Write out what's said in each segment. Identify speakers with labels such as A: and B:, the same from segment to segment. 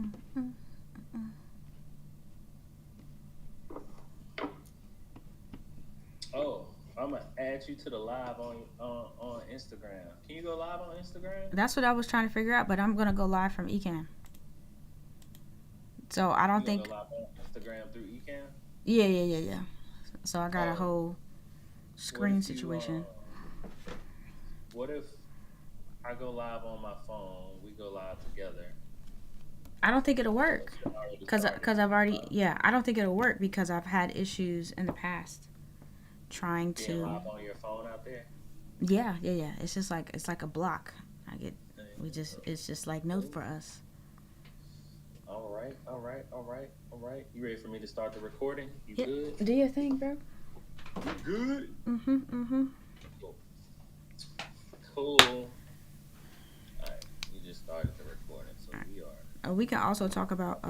A: Mm-mm.
B: Oh, I'm gonna add you to the live on Instagram. Can you go live on Instagram?
A: That's what I was trying to figure out, but I'm gonna go live from Ecan. So I don't
B: You gonna go
A: think.
B: live on Instagram through Ecamm?
A: Yeah, yeah, yeah, yeah. So I got a
B: Oh,
A: whole
B: what
A: screen
B: if you
A: situation.
B: what if I go live on my phone? We go live together.
A: I don't think it'll
B: Oh,
A: work,
B: it already started.
A: cause I've already,
B: Huh?
A: yeah. I don't think it'll work because I've had issues in the past trying
B: Being
A: to.
B: live on your phone out there.
A: Yeah, yeah, yeah. It's just like it's like a block. I get. We just.
B: Uh,
A: It's just like no
B: Cool.
A: for us.
B: All right, all right, all right, all right. You ready for me to start the recording? You
A: Yeah.
B: good?
A: Do your thing, bro.
B: You good?
A: Mhm. Mhm.
B: Cool. Cool. All right. You just started the recording, so we are
A: We can also talk about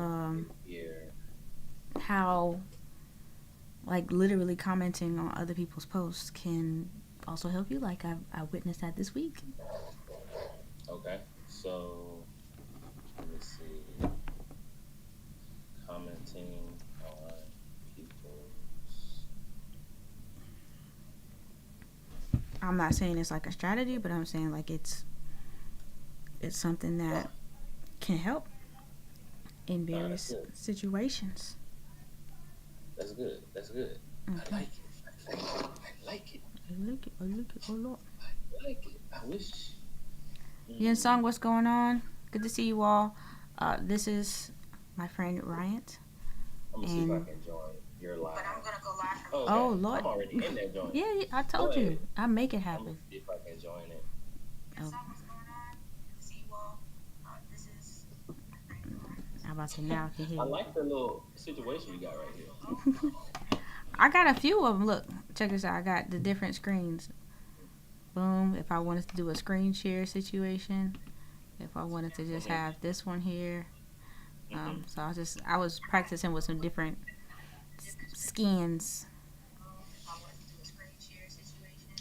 B: here.
A: how like literally commenting on other people's posts can also help you. Like I witnessed that this week.
B: Okay. So let me see. Commenting on people's.
A: I'm not saying it's like a strategy, but I'm saying like it's something that can help in
B: Nah, that's
A: various
B: good.
A: situations.
B: That's good. That's good. I
A: Mm-hmm.
B: like it. I like it. I like it.
A: I like it. I like it a lot.
B: I like it. I wish.
A: Yin
B: Mm,
A: Song, what's going on? Good to see you all. This is my friend Ryant,
B: I'm gonna see if I
A: and
B: can join your live.
A: but I'm gonna go live from.
B: Oh,
A: Oh
B: okay.
A: Lord,
B: I'm already in that joint.
A: yeah, I
B: Go
A: told
B: ahead.
A: you I make it
B: I'm gonna
A: happen.
B: see if I can join it.
A: Oh, I'm about to now I can hear
B: I
A: you.
B: like the little situation you got right here.
A: I got a few of them. Look, check this out. I got the different screens. Boom. If I wanted to do a screen share situation, if I wanted to just
B: Hmm.
A: have this one here.
B: Hmm.
A: So I was practicing with some different skins.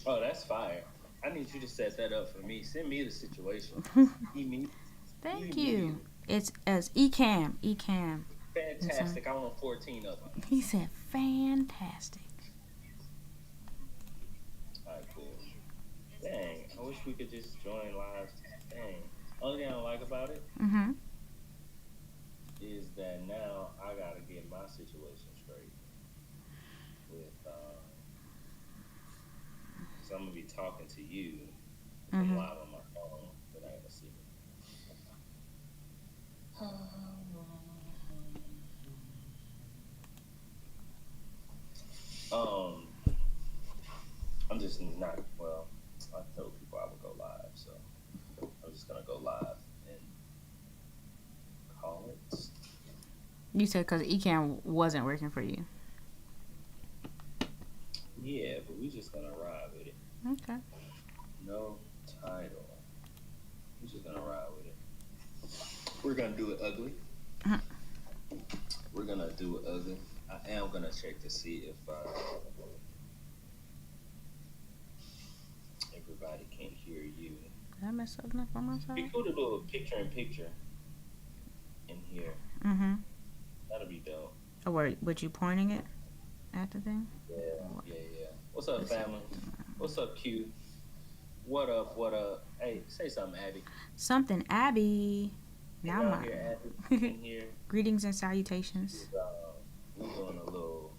B: Oh, that's fire. I need you to set that up for me. Send me the situation. Imme-
A: Thank you.
B: immediately.
A: It's as Ecamm, Ecamm. And so
B: Fantastic. I want 14 of them.
A: he said, fantastic.
B: All right, cool. Dang, I wish we could just join lives. Dang. Only thing I don't like about it
A: Mm-hmm.
B: is that now I gotta get my situation straight with, because I'm gonna be talking to you if I'm
A: Mm-hmm.
B: live on my phone, then I gonna see me. Um, I'm just not well. I told people I would go live, so I'm just gonna go live and call it.
A: You said because Ecamm wasn't working for you.
B: Yeah, but we just gonna ride with it.
A: Okay.
B: No title. We're just gonna ride with it. We're gonna do it ugly.
A: Mhm.
B: We're gonna do it ugly. I am gonna check to see if everybody can hear you.
A: Did I mess up enough on my
B: Be
A: side?
B: cool to do a picture in picture in here.
A: Mm-hmm.
B: That'll be dope.
A: Oh, were you pointing it at the thing?
B: Yeah,
A: Or what?
B: yeah, yeah. What's up,
A: Let's see.
B: family? What's up, Q? What up? What up? Hey, say something, Abby.
A: Something, Abby.
B: Hey,
A: Now
B: y'all
A: my
B: hear Abby in here?
A: greetings and
B: She's
A: salutations.
B: we're doing a little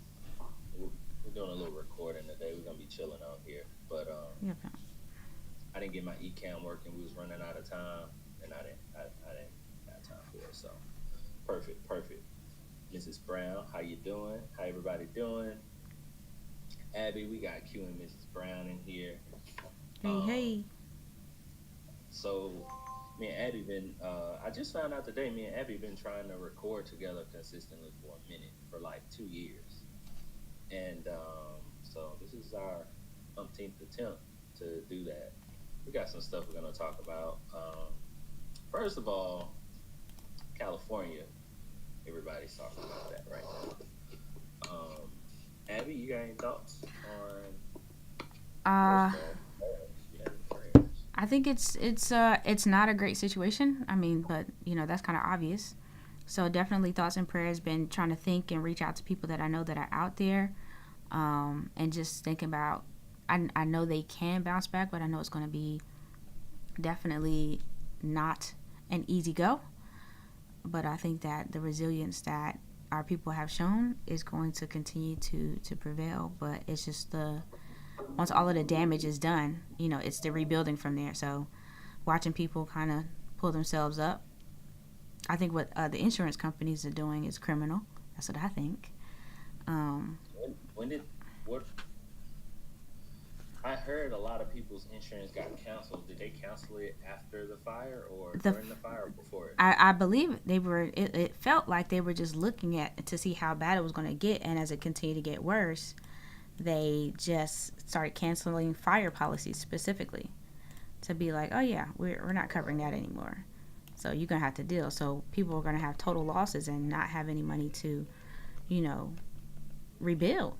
B: we're doing a little recording today. We're gonna be chilling out here, but
A: Yeah.
B: I didn't get my ecam working. We was running out of time, and I didn't have time for it. So perfect, perfect. Mrs. Brown, how you doing? How everybody doing? Abby, we got Q and Mrs. Brown in here.
A: Hey,
B: Um,
A: hey.
B: so me and Abby been I just found out today. Me and Abby been trying to record together consistently for a minute for like 2 years, and so this is our umpteenth attempt to do that. We got some stuff we're gonna talk about. First of all, California. Everybody's talking about that right now. Abby, you got any thoughts on
A: Uh,
B: first of all prayers? You have any prayers?
A: I think it's not a great situation. I mean, but that's kind of obvious. So definitely thoughts and prayers. Been trying to think and reach out to people that I know that are out there, and just think about. I know they can bounce back, but I know it's going to be definitely not an easy go. But I think that the resilience that our people have shown is going to continue to prevail. But it's just the once all of the damage is done, it's the rebuilding from there. So watching people kind of pull themselves up. I think what the insurance companies are doing is criminal. That's what I think. Um,
B: When did what I heard a lot of people's insurance got canceled. Did they cancel it after the fire or
A: the
B: during the fire or before it?
A: I believe they were. It felt like they were just looking at to see how bad it was going to get, and as it continued to get worse, they just started canceling fire policies specifically to be like, oh yeah, we're not covering that anymore. So you're gonna have to deal. So people are gonna have total losses and not have any money to, you know, rebuild.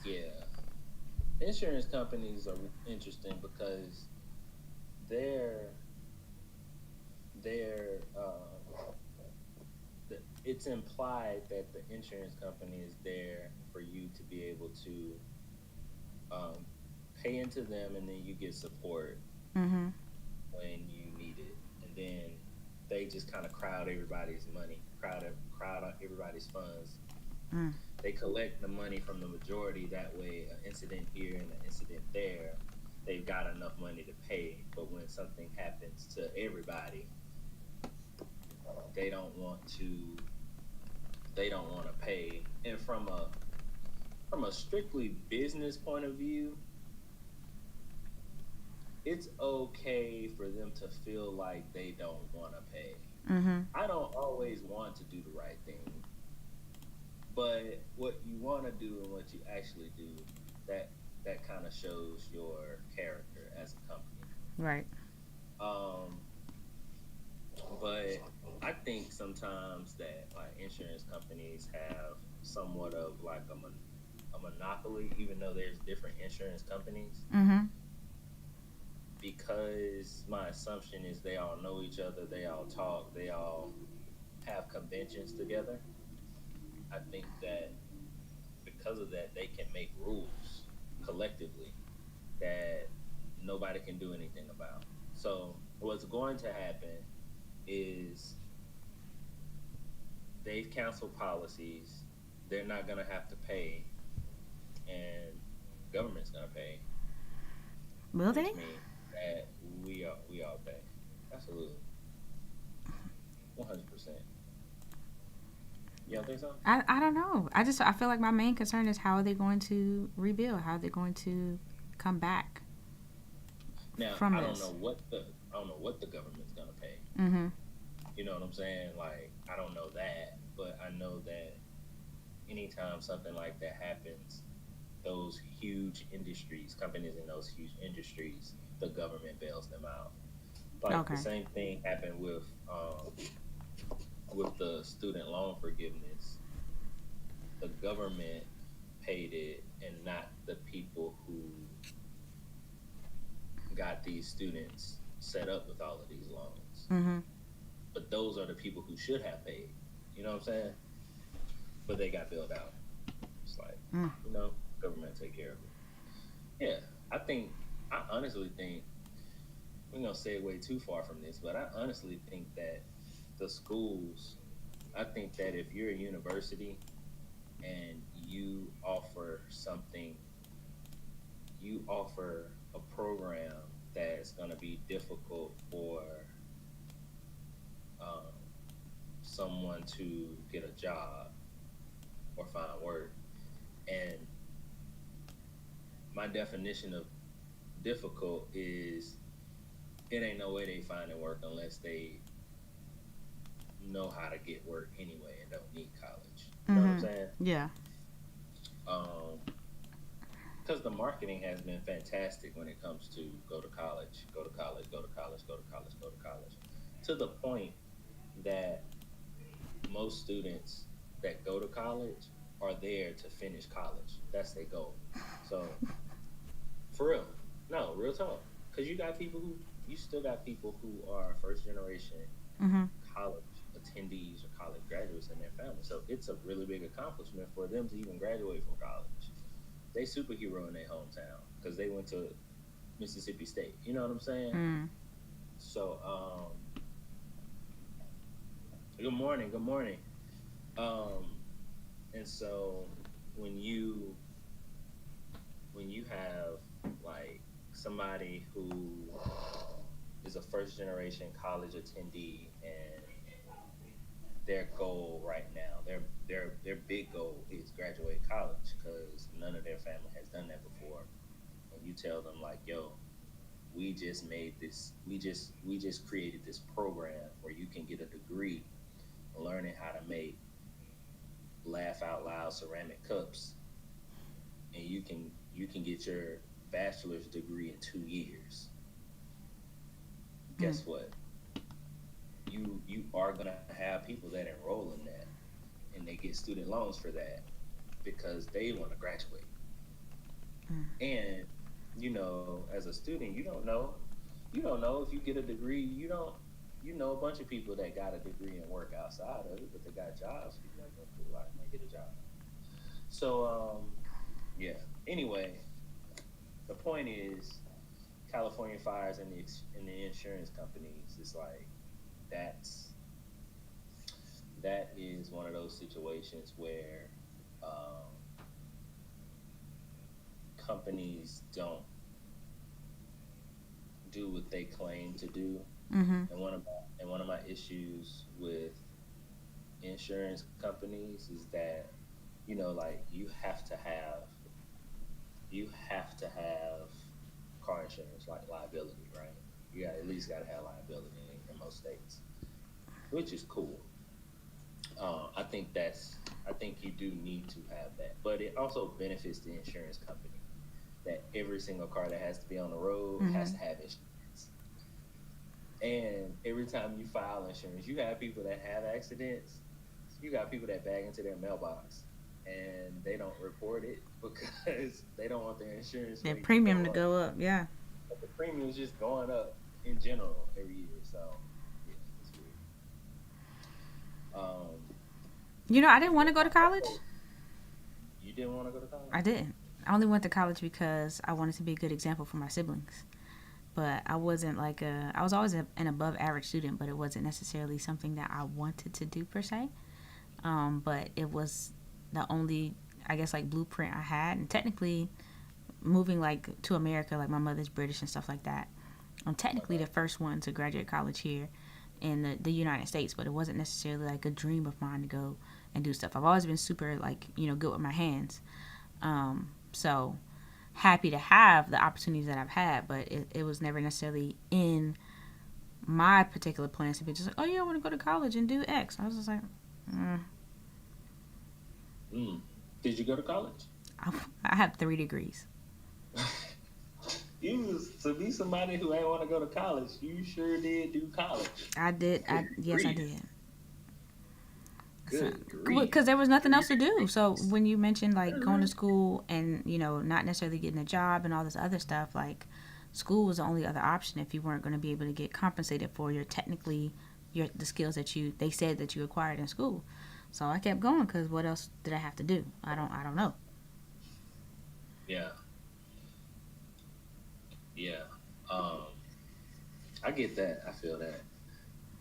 B: Yeah. Insurance companies are interesting because they're they're it's implied that the insurance company is there for you to be able to um, pay into them, and then you get support
A: Mhm.
B: when you need it, and then they just kind of crowd everybody's money, crowd out everybody's funds.
A: Mm.
B: They collect the money from the majority. That way, an incident here and an incident there, they've got enough money to pay. But when something happens to everybody, they don't want to. They don't want to pay. And from a strictly business point of view, it's okay for them to feel like they don't want to pay.
A: Mhm.
B: I don't always want to do the right thing, but what you want to do and what you actually do, that that kind of shows your character as a company.
A: Right.
B: Um, but I think sometimes that like insurance companies have somewhat of like a monopoly, even though there's different insurance companies,
A: Mhm.
B: because my assumption is they all know each other, they all talk, they all have conventions together. I think that because of that, they can make rules collectively that nobody can do anything about. So what's going to happen is they've canceled policies. They're not going to have to pay, and government's going to pay,
A: Will they?
B: which means that we all pay. Absolutely, 100%. You don't think so?
A: I don't know. I feel like my main concern is how are they going to rebuild? How are they going to come back
B: Now
A: from this?
B: I don't know what the government's going to pay.
A: Mhm.
B: You know what I'm saying? Like I don't know that, but I know that anytime something like that happens, those huge industries, companies in those huge industries, the government bails them out. Like the
A: Okay.
B: same thing happened with the student loan forgiveness. The government paid it, and not the people who got these students set up with all of these loans.
A: Mhm.
B: But those are the people who should have paid. You know what I'm saying? But they got bailed out. It's like,
A: Mm.
B: government take care of it. Yeah, I honestly think we're gonna say way too far from this, but I honestly think that the schools, I think that if you're a university and you offer a program that's gonna be difficult for um, someone to get a job or find work, and my definition of difficult is it ain't no way they finding work unless they know how to get work anyway and don't need college. You know what I'm
A: Mhm.
B: saying?
A: Yeah.
B: Um, because the marketing has been fantastic when it comes to go to college, go to college, go to college, go to college, go to college, to the point that most students that go to college are there to finish college. That's their goal. So for real, no, real talk. Because you still got people who are first generation
A: Mm-hmm.
B: college attendees or college graduates in their family. So it's a really big accomplishment for them to even graduate from college. They superhero in their hometown because they went to Mississippi State. You know what I'm saying?
A: Mm.
B: So, good morning, good morning. Um, and so when you when you have like somebody who is a first generation college attendee and their goal right now, their big goal is graduate college because none of their family has done that before. And you tell them like, yo, we just created this program where you can get a degree learning how to make laugh out loud ceramic cups, and you can get your bachelor's degree in 2 years.
A: Mm.
B: Guess what? You are gonna have people that enroll in that, and they get student loans for that because they want to graduate.
A: Mm.
B: And as a student, you don't know if you get a degree. You know a bunch of people that got a degree and work outside of it, but they got jobs. People ain't gonna do a lot, might get a job. So yeah. Anyway, the point is California fires and the insurance companies. It's like that's that is one of those situations where um, companies don't do what they claim to do.
A: Mm-hmm.
B: And one of my issues with insurance companies is that like you have to have car insurance, like liability, right? You got at least got to have liability in most states, which is cool. I think you do need to have that, but it also benefits the insurance company that every single car that has to be on the road has
A: Mm-hmm.
B: to have insurance. And every time you file insurance, you have people that have accidents. You got people that bag into their mailbox and they don't report it because they don't want their insurance
A: Their
B: rate to
A: premium to
B: go up.
A: go up. Yeah.
B: But the premium is just going up in general every year. So yeah, it's weird. Um,
A: You know, I didn't
B: yeah.
A: want to go to college.
B: You didn't want to go to college?
A: I didn't. I only went to college because I wanted to be a good example for my siblings. But I wasn't like a. I was always an above average student, but it wasn't necessarily something that I wanted to do per se. But it was the only, I guess, like blueprint I had. And technically, moving like to America, like my mother's British and stuff like that. I'm technically
B: Okay.
A: the first one to graduate college here in the United States, but it wasn't necessarily like a dream of mine to go and do stuff. I've always been super like good with my hands. So happy to have the opportunities that I've had, but it was never necessarily in my particular plans to be just like, oh yeah, I want to go to college and do X. I was just like, mm,
B: Mm. Did you go to college?
A: I, I have 3 degrees.
B: You was to be somebody who ain't want to go to college. You sure did do college.
A: I did.
B: Good
A: Yes, I
B: grief.
A: did. So,
B: Good
A: because
B: grief.
A: there was nothing else to do. So
B: 3 degrees.
A: when you mentioned like going to
B: Mhm.
A: school and not necessarily getting a job and all this other stuff, like school was the only other option if you weren't going to be able to get compensated for your the skills that you they said that you acquired in school. So I kept going because what else did I have to do? I don't know.
B: Yeah, yeah. Um, I get that. I feel that.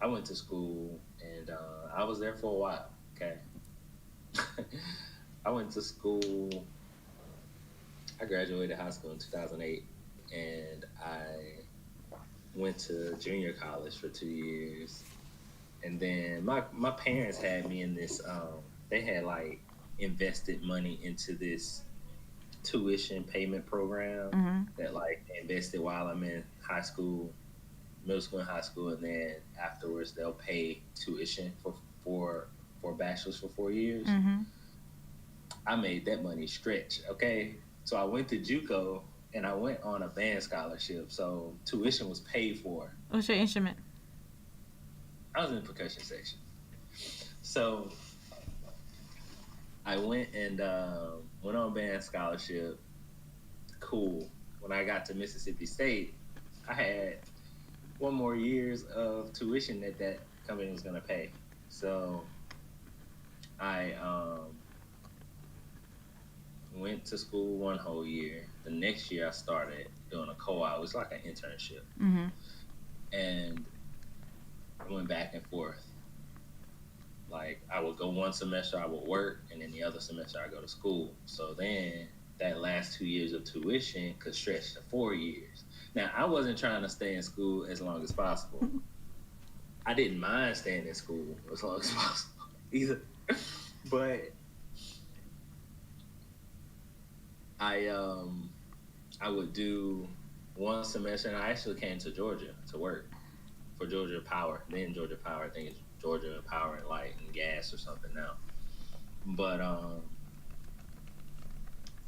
B: I went to school and I was there for a while. Okay. I went to school. I graduated high school in 2008, and I went to junior college for 2 years. And then my parents had me in this. They had like invested money into this tuition payment program
A: Mhm.
B: that like they invested while I'm in high school, middle school and high school, and then afterwards they'll pay tuition for bachelor's for 4 years.
A: Mhm.
B: I made that money stretch. Okay, so I went to JUCO and I went on a band scholarship, so tuition was paid for.
A: What's your instrument?
B: I was in the percussion section, so I went and went on band scholarship. Cool. When I got to Mississippi State, I had one more years of tuition at that company was gonna pay. So I went to school one whole year. The next year I started doing a co-op. It was like an internship,
A: Mm-hmm.
B: and I went back and forth. Like I would go one semester, I would work, and then the other semester I go to school. So then that last 2 years of tuition could stretch to 4 years. Now I wasn't trying to stay in school as long as possible. I didn't mind staying in school as long as possible either, but I um I would do one semester, and I actually came to Georgia to work for Georgia Power. Then Georgia Power, I think it's Georgia Power and Light and Gas or something now. But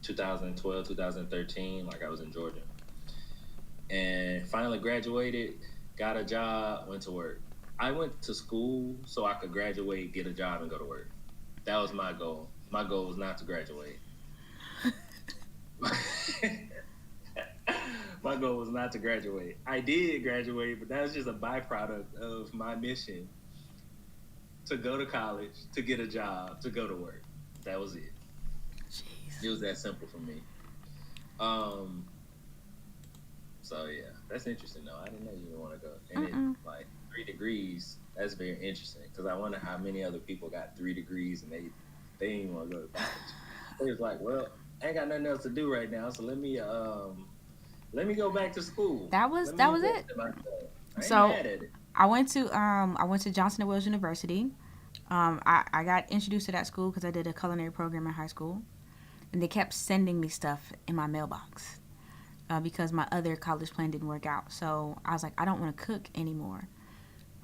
B: 2012, 2013, like I was in Georgia, and finally graduated, got a job, went to work. I went to school so I could graduate, get a job, and go to work. That was my goal. My goal was not to graduate. My goal was not to graduate. I did graduate, but that was just a byproduct of my mission to go to college, to get a job, to go to work. That was it.
A: Jeez.
B: It was that simple for me. Um, so yeah, that's interesting though. I didn't know you didn't want to go. And then like 3 degrees, that's very interesting because I wonder how many other people got 3 degrees and they didn't want to go to college. They was like, well, I ain't got nothing else to do right now, so let me go back to school.
A: That was
B: Let me
A: that was
B: invest
A: it.
B: in myself. I ain't
A: So
B: mad at it.
A: I went to Johnson and Wales University. I got introduced to that school because I did a culinary program in high school, and they kept sending me stuff in my mailbox because my other college plan didn't work out. So I was like, I don't want to cook anymore.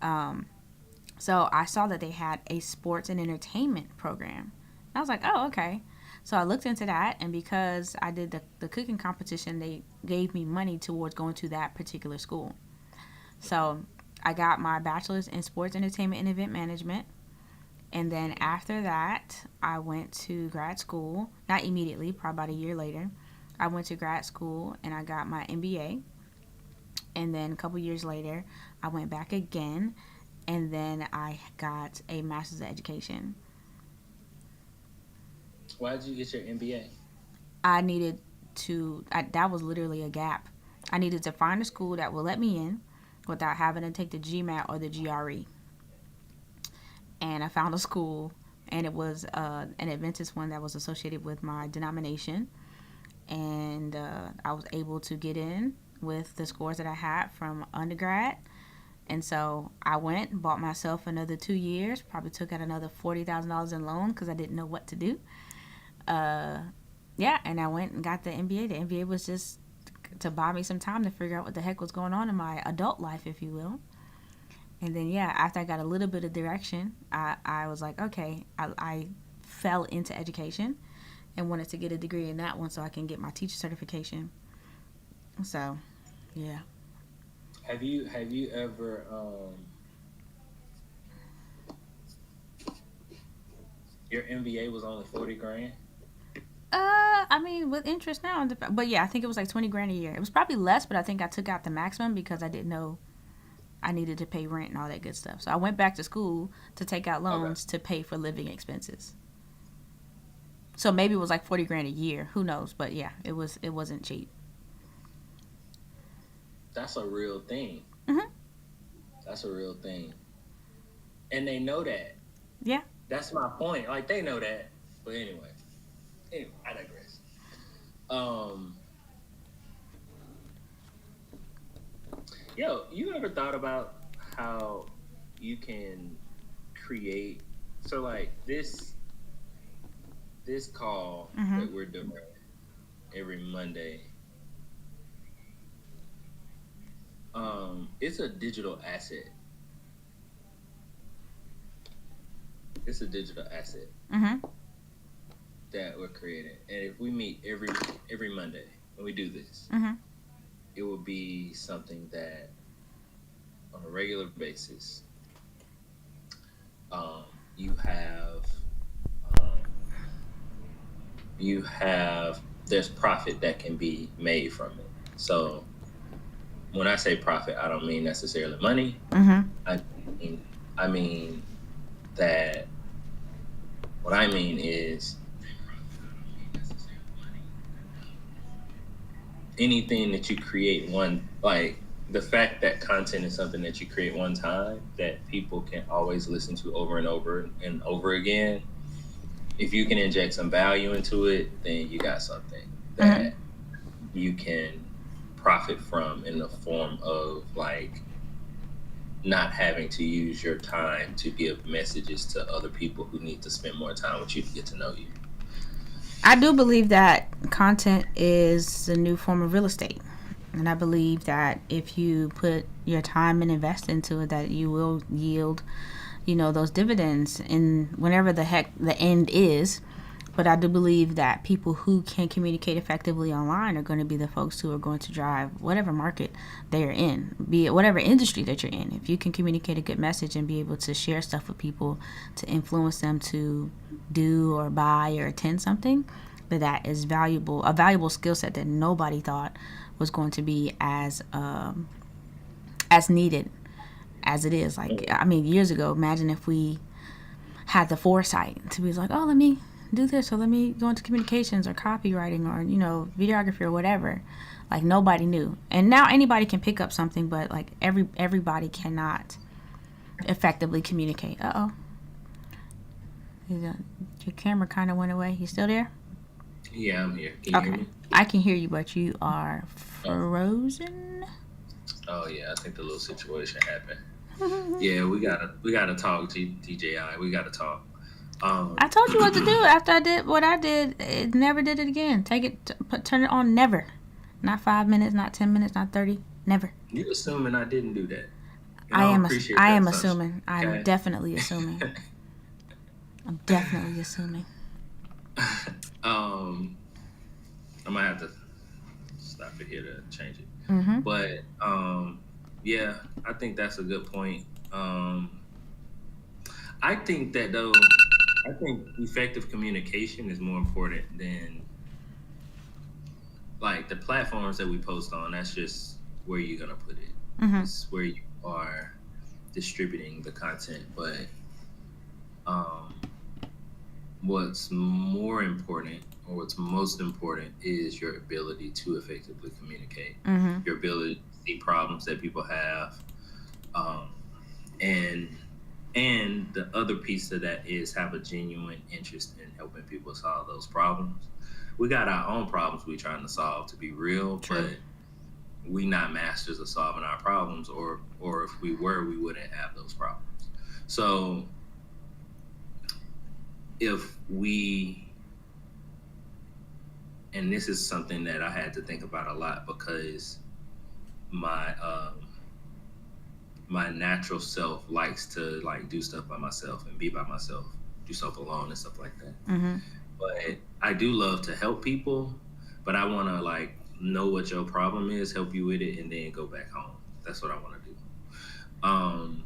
A: Um, so I saw that they had a sports and entertainment program. I was like, oh, okay. So I looked into that, and because I did the cooking competition, they gave me money towards going to that particular school. So I got my bachelor's in sports, entertainment, and event management. And then after that, I went to grad school. Not immediately, probably about a year later. I went to grad school and I got my MBA. And then a couple years later, I went back again. And then I got a master's of education.
B: Why did you get your MBA?
A: I needed that was literally a gap. I needed to find a school that would let me in without having to take the GMAT or the GRE. And I found a school, and it was an Adventist one that was associated with my denomination. And I was able to get in with the scores that I had from undergrad. And so I went, bought myself another 2 years, probably took out another $40,000 in loan because I didn't know what to do. Uh, yeah, and I went and got the MBA. The MBA was just to buy me some time to figure out what the heck was going on in my adult life, if you will. And then, yeah, after I got a little bit of direction, I was like, okay, I fell into education and wanted to get a degree in that one so I can get my teacher certification. So, yeah.
B: Have you ever your MBA was only 40 grand?
A: I mean, with interest now, but yeah, I think it was like 20 grand a year. It was probably less, but I think I took out the maximum because I didn't know I needed to pay rent and all that good stuff. So I went back to school to take out
B: Okay.
A: loans to pay for living expenses. So maybe it was like 40 grand a year. Who knows? But yeah, it wasn't cheap.
B: That's a real thing.
A: Mhm.
B: That's a real thing. And they know that.
A: Yeah.
B: That's my point. Like they know that. But anyway, I digress. Um, yo, you ever thought about how you can create? So like this call
A: Mhm.
B: that we're doing every Monday, it's a digital asset. It's a digital asset
A: Mhm.
B: that we're creating. And if we meet every Monday and we do this,
A: Mhm.
B: it will be something that on a regular basis, um, you have um, you have there's profit that can be made from it. So when I say profit, I don't mean necessarily money.
A: Mhm.
B: I mean I mean that what I mean is anything that you create one like the fact that content is something that you create one time that people can always listen to over and over and over again. If you can inject some value into it, then you got something
A: Mm-hmm.
B: that you can profit from in the form of like not having to use your time to give messages to other people who need to spend more time with you to get to know you.
A: I do believe that content is a new form of real estate. And I believe that if you put your time and invest into it, that you will yield, those dividends in whenever the heck the end is. But I do believe that people who can communicate effectively online are going to be the folks who are going to drive whatever market they are in, be it whatever industry that you're in. If you can communicate a good message and be able to share stuff with people to influence them to do or buy or attend something, that is valuable, a valuable skill set that nobody thought was going to be as needed as it is. Like, I mean, years ago, imagine if we had the foresight to be like, oh, let me do this, or let me go into communications or copywriting or videography or whatever. Like, nobody knew, and now anybody can pick up something, but like everybody cannot effectively communicate. Your camera kind of went away. You still there?
B: Yeah, I'm here. Can you hear
A: Okay,
B: me?
A: I can hear you, but you are
B: Oh,
A: frozen.
B: oh yeah, I think the little situation happened. Yeah, we gotta talk, DJI. We gotta talk.
A: I
B: Um,
A: told you what to do after I did what I did. It never did it again. Take it, turn it on. Never. Not 5 minutes. Not 10 minutes. Not 30. Never.
B: you assuming I didn't do that, and
A: I
B: I don't
A: am.
B: appreciate
A: I
B: that
A: am
B: assumption.
A: assuming. I'm
B: Okay.
A: definitely assuming. I'm definitely assuming.
B: um, I might have to stop it here to change it.
A: Mm-hmm.
B: But yeah, I think that's a good point. I think that though, I think effective communication is more important than like the platforms that we post on. That's just where you're gonna put it.
A: Mm-hmm.
B: It's where you are distributing the content. But um, what's more important or what's most important is your ability to effectively communicate,
A: Mm-hmm.
B: your ability to see problems that people have, um, and the other piece of that is have a genuine interest in helping people solve those problems. We got our own problems we're trying to solve, to be real,
A: True.
B: but we not masters of solving our problems, or if we were, we wouldn't have those problems. So if we, and this is something that I had to think about a lot because my my natural self likes to like do stuff by myself and be by myself, do stuff alone and stuff like that.
A: Mm-hmm.
B: But I do love to help people, but I want to like know what your problem is, help you with it, and then go back home. That's what I want to do. Um,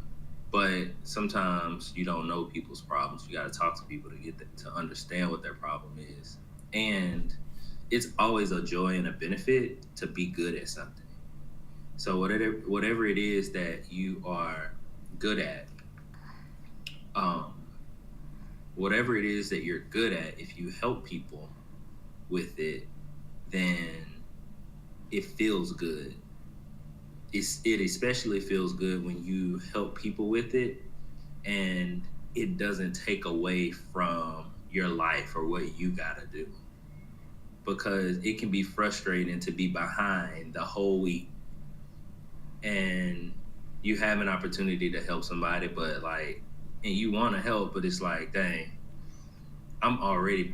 B: but sometimes you don't know people's problems. You got to talk to people to get to understand what their problem is, and it's always a joy and a benefit to be good at something. So whatever it is that you are good at, um, whatever it is that you're good at, if you help people with it, then it feels good. It especially feels good when you help people with it, and it doesn't take away from your life or what you gotta do. Because it can be frustrating to be behind the whole week and you have an opportunity to help somebody, but like, and you want to help, but it's like, dang, I'm already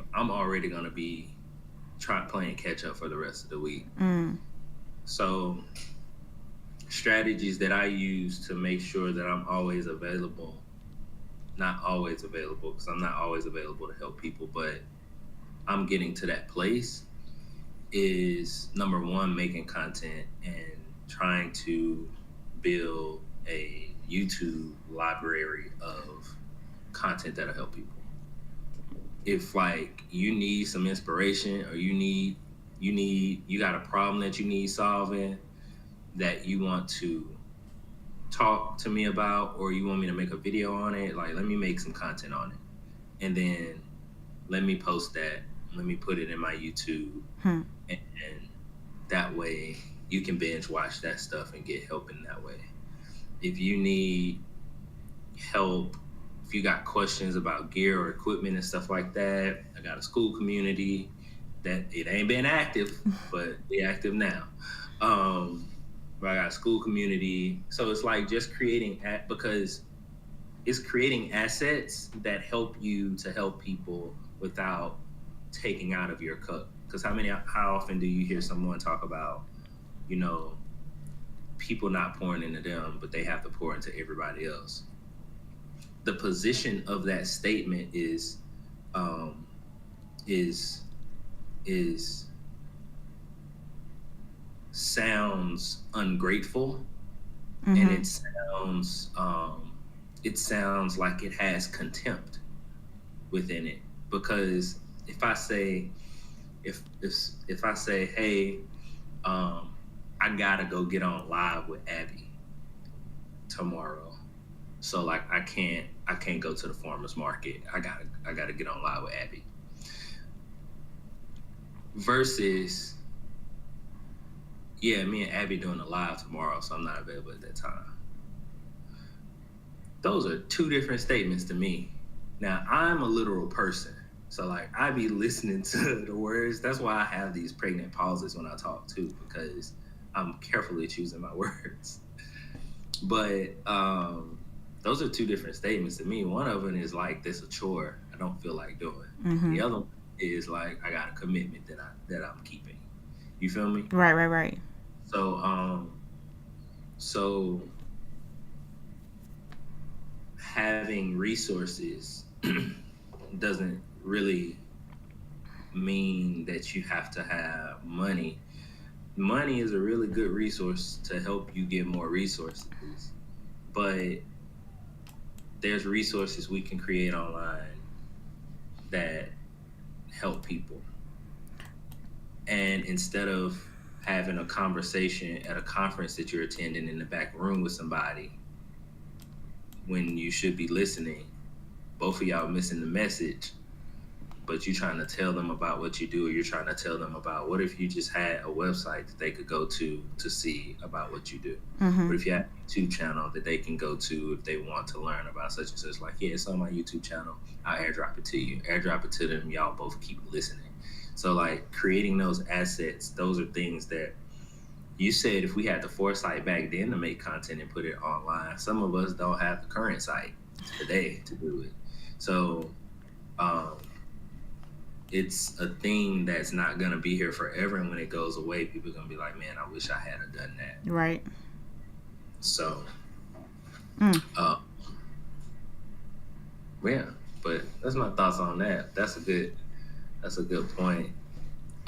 B: gonna be try playing catch up for the rest of the week.
A: Mm.
B: So strategies that I use to make sure that I'm always available, not always available because I'm not always available to help people, but I'm getting to that place is number one, making content and trying to build a YouTube library of content that'll help people. If like you need some inspiration or you got a problem that you need solving that you want to talk to me about, or you want me to make a video on it, like let me make some content on it, and then let me post that. Let me put it in my YouTube, and that way you can binge watch that stuff and get help in that way. If you need help, if you got questions about gear or equipment and stuff like that, I got a school community that it ain't been active, but be active now. But I got a school community, so it's like just creating because it's creating assets that help you to help people without taking out of your cup. Because how often do you hear someone talk about, you know, people not pouring into them, but they have to pour into everybody else? The position of that statement is is sounds ungrateful, and it sounds like it has contempt within it. Because if I say, hey, I gotta go get on live with Abby tomorrow, so like I can't go to the farmer's market. I gotta get on live with Abby. Versus, yeah, me and Abby doing a live tomorrow, so I'm not available at that time. Those are two different statements to me. Now, I'm a literal person, so like I be listening to the words. That's why I have these pregnant pauses when I talk too, because I'm carefully choosing my words. But those are two different statements to me. One of them is like, this a chore I don't feel like doing. The other one is like, I got a commitment that I'm keeping. You feel me?
A: Right.
B: So having resources doesn't really mean that you have to have money. Money is a really good resource to help you get more resources, but there's resources we can create online that help people. And instead of having a conversation at a conference that you're attending in the back room with somebody when you should be listening, both of y'all missing the message, but you're trying to tell them about what you do, or you're trying to tell them about, what if you just had a website that they could go to see about what you do? What if you had a YouTube channel that they can go to if they want to learn about such and such? Like, yeah, it's on my YouTube channel. I'll airdrop it to you. Airdrop it to them. Y'all both keep listening. So like creating those assets, those are things that you said if we had the foresight back then to make content and put it online. Some of us don't have the current sight today to do it. So it's a thing that's not going to be here forever. And when it goes away, people are going to be like, man, I wish I had done that.
A: Right.
B: So, yeah, but that's my thoughts on that. That's a good point.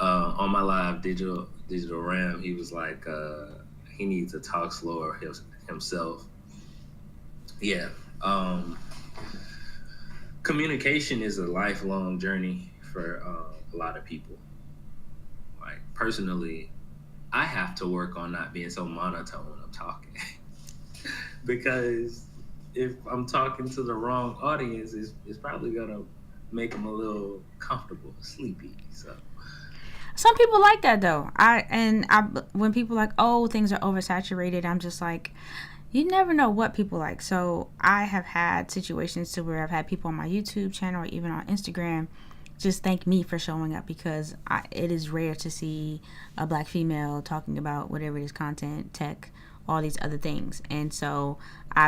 B: On my live, Digital Ram, he was like, he needs to talk slower himself. Yeah. Communication is a lifelong journey for a lot of people. Like personally, I have to work on not being so monotone when I'm talking. Because if I'm talking to the wrong audience, it's probably gonna make them a little comfortable, sleepy. So
A: some people like that though. When people are like, oh, things are oversaturated, I'm just like, you never know what people like. So I have had situations to where I've had people on my YouTube channel or even on Instagram just thank me for showing up, because it is rare to see a black female talking about whatever it is, content, tech, all these other things. And so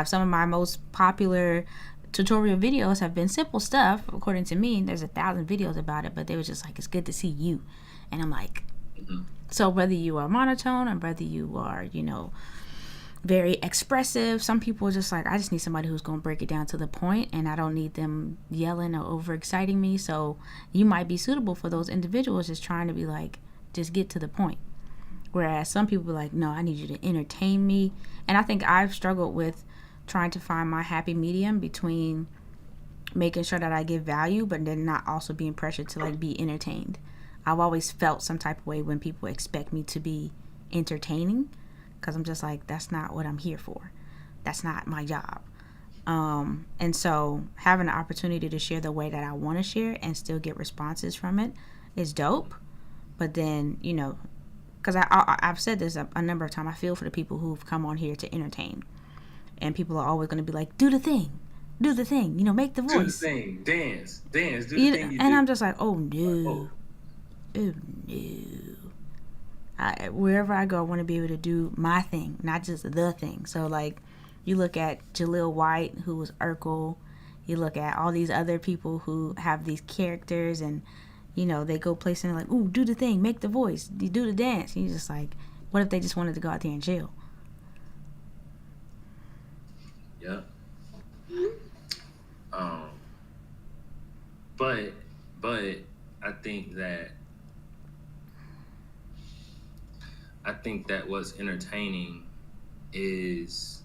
A: some of my most popular tutorial videos have been simple stuff. According to me, there's 1,000 videos about it, but they were just like, it's good to see you. And I'm like, so whether you are monotone or whether you are, very expressive, some people are just like, I just need somebody who's going to break it down to the point, and I don't need them yelling or overexciting me. So you might be suitable for those individuals just trying to be like, just get to the point. Whereas some people are like, no, I need you to entertain me. And I think I've struggled with trying to find my happy medium between making sure that I give value, but then not also being pressured to like be entertained. I've always felt some type of way when people expect me to be entertaining, because I'm just like, that's not what I'm here for. that's not my job. And so having the opportunity to share the way that I want to share and still get responses from it is dope. But then, you know, because I've said this a number of times, I feel for the people who've come on here to entertain. And people are always going to be like, do the thing, you know, make the
B: Do the
A: voice.
B: thing, dance, do the
A: You know,
B: thing you
A: and
B: do.
A: I'm just like, oh no,
B: Oh,
A: oh no. Wherever I go, I want to be able to do my thing, not just the thing. So, like, you look at Jaleel White, who was Urkel. You look at all these other people who have these characters, and you know they go places and like, ooh, do the thing, make the voice, you do the dance. And you're just like, what if they just wanted to go out there and chill?
B: yeah. Um, but I think that what's entertaining is,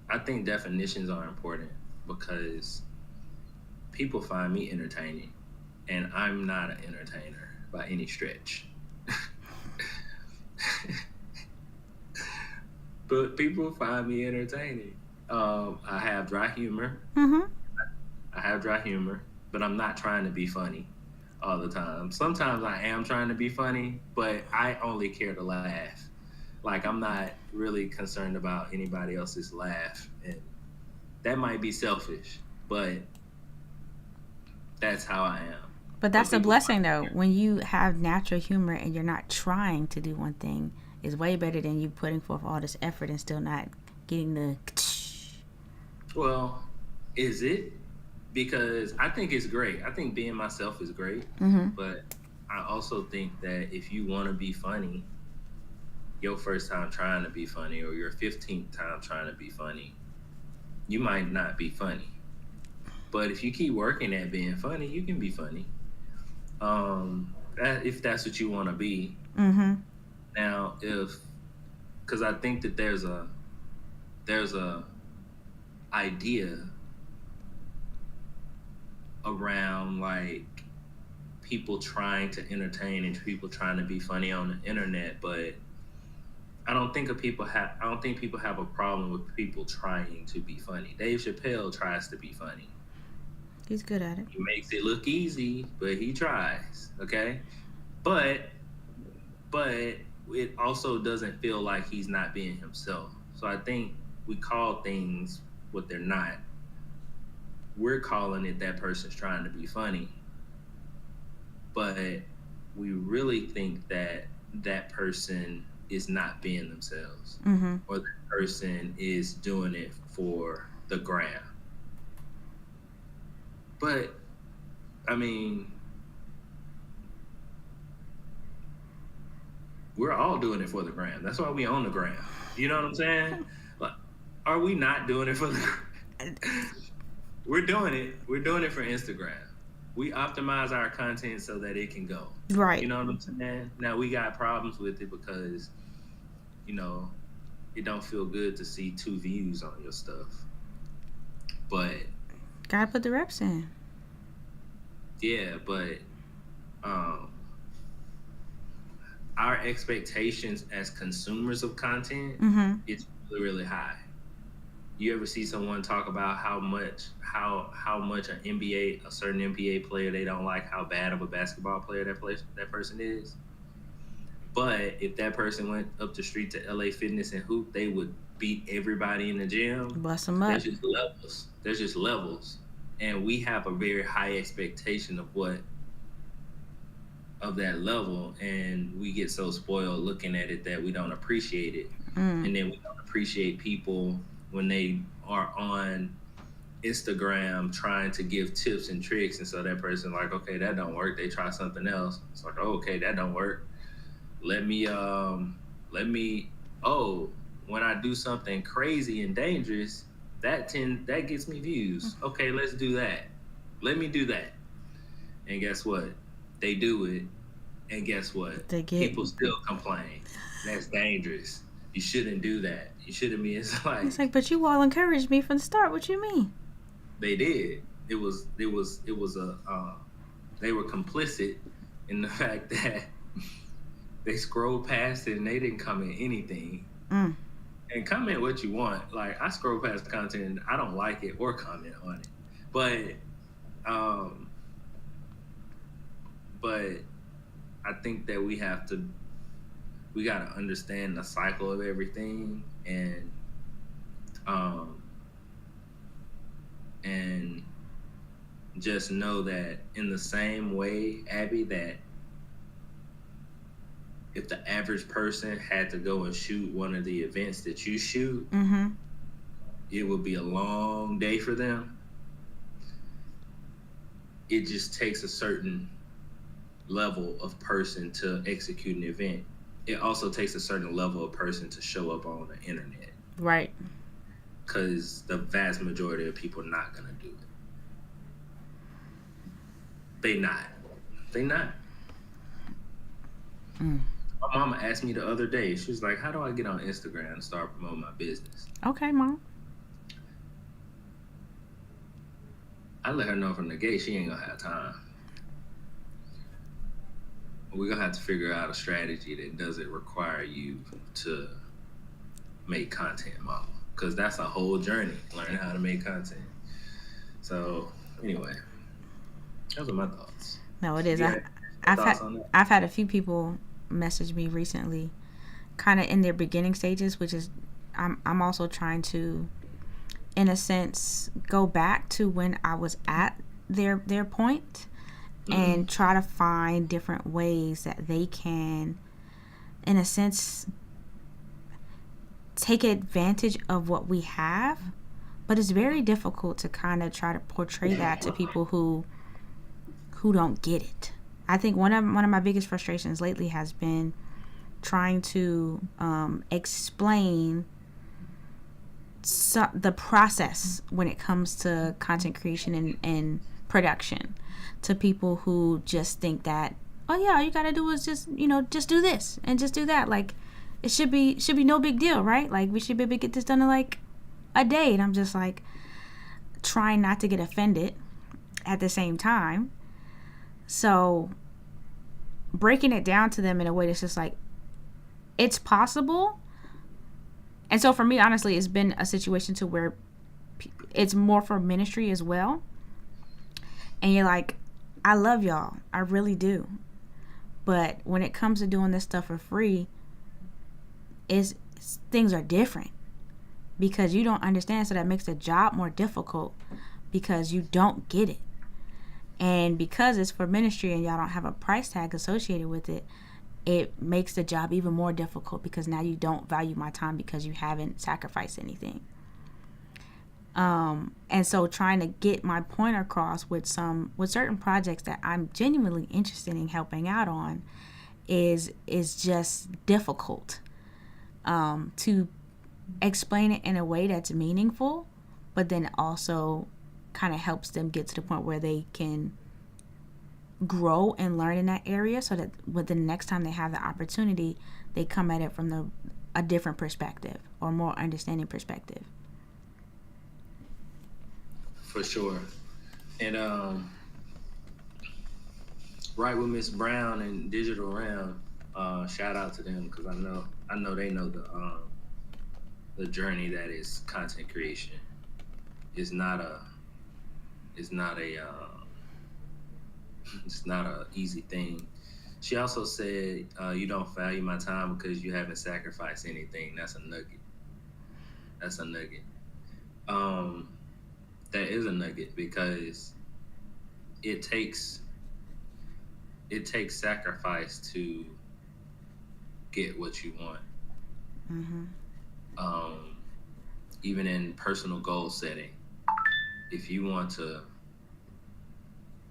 B: I think definitions are important because people find me entertaining, and I'm not an entertainer by any stretch. But people find me entertaining. I have dry humor.
A: Mm-hmm.
B: I have dry humor, but I'm not trying to be funny all the time. Sometimes I am trying to be funny, but I only care to laugh. Like, I'm not really concerned about anybody else's laugh, and that might be selfish, but that's how I am.
A: But
B: But
A: that's a
B: people
A: blessing,
B: find
A: though.
B: me
A: When you have natural humor and you're not trying to do one thing, is way better than you putting forth all this effort and still not getting the.
B: well, is it? Because I think it's great. I think being myself is great,
A: Mm-hmm.
B: but I also think that if you want to be funny, your first time trying to be funny or your 15th time trying to be funny, you might not be funny. But if you keep working at being funny, you can be funny. If that's what you want to be.
A: Mm-hmm.
B: Now, if because I think that there's a idea around like people trying to entertain and people trying to be funny on the internet, but I don't think people have a problem with people trying to be funny. Dave Chappelle tries to be funny.
A: He's good at it.
B: He makes it look easy, but he tries. Okay, but it also doesn't feel like he's not being himself. So I think we call things what they're not. We're calling it that person's trying to be funny, but we really think that that person is not being themselves,
A: Mm-hmm.
B: or that person is doing it for the gram. But I mean, we're all doing it for the gram. That's why we own the gram. You know what I'm saying? Like, are we not doing it for the gram? We're doing it. We're doing it for Instagram. We optimize our content so that it can go.
A: Right.
B: You know what I'm saying? Now we got problems with it because, you know, it don't feel good to see 2 views on your stuff. But
A: Gotta put the reps in.
B: yeah, but um our expectations as consumers of content,
A: Mm-hmm.
B: it's really, really high. You ever see someone talk about how much an NBA, a certain NBA player, they don't like how bad of a basketball player that person is? But if that person went up the street to LA Fitness and hoop, they would beat everybody in the gym.
A: Bust them up.
B: There's just levels. There's just levels. And we have a very high expectation of that level, and we get so spoiled looking at it that we don't appreciate it.
A: Mm.
B: And then we don't appreciate people when they are on Instagram trying to give tips and tricks, and so that person like, okay, that don't work. They try something else. It's like, oh, okay, that don't work. Let me oh, when I do something crazy and dangerous, that gets me views. Okay, let's do that. Let me do that. And guess what? They do it, and guess what?
A: They get
B: People still complain. That's dangerous. You shouldn't do that. You shouldn't be. It's like,
A: but you all encouraged me from the start. What you mean?
B: they did. It was they were complicit in the fact that They scroll past it and they didn't comment anything.
A: Mm.
B: And comment what you want. Like I scroll past content and I don't like it or comment on it. Um but I think that we got to understand the cycle of everything um and just know that in the same way, Abby, that if the average person had to go and shoot one of the events that you shoot,
A: Mm-hmm.
B: it would be a long day for them. It just takes a certain level of person to execute an event. It also takes a certain level of person to show up on the internet
A: Right.
B: because the vast majority of people are not going to do it. They not. They not.
A: Mm.
B: My mama asked me the other day, she was like, how do I get on Instagram and start promoting my business?
A: Okay, Mom.
B: I let her know from the gate she ain't gonna have time. We're gonna have to figure out a strategy that doesn't require you to make content, mama. Because that's a whole journey, learning how to make content. So anyway, those are my thoughts.
A: No, it is.
B: You got
A: I've had
B: thoughts on that?
A: I've had a few people message me recently, kind of in their beginning stages, which is I'm also trying to, in a sense, go back to when I was at their point and try to find different ways that they can, in a sense, take advantage of what we have. But it's very difficult to kind of try to portray that to people who don't get it. I think one of my biggest frustrations lately has been trying to explain the process when it comes to content creation and production to people who just think that, oh yeah, all you gotta do is just just do this and just do that. Like it should be no big deal, right? Like we should be able to get this done in like a day. And I'm just like trying not to get offended at the same time. So breaking it down to them in a way that's just like, it's possible. And so for me, honestly, it's been a situation to where it's more for ministry as well. And you're like, I love y'all. I really do. But when it comes to doing this stuff for free, things are different because you don't understand. So that makes the job more difficult because you don't get it. And because it's for ministry and y'all don't have a price tag associated with it, it makes the job even more difficult because now you don't value my time because you haven't sacrificed anything. And so trying to get my point across with certain projects that I'm genuinely interested in helping out on is just difficult to explain it in a way that's meaningful, but then also kind of helps them get to the point where they can grow and learn in that area so that with the next time they have the opportunity, they come at it from a different perspective or more understanding perspective.
B: For sure. And right with Miss Brown and Digital Ram, shout out to them because I know they know the journey that is content creation. It's not a it's not a it's not a easy thing. She also said, "You don't value my time because you haven't sacrificed anything." That's a nugget. That's a nugget. Um, that is a nugget because it takes sacrifice to get what you want.
A: Mm-hmm.
B: Um, even in personal goal setting, if you want to,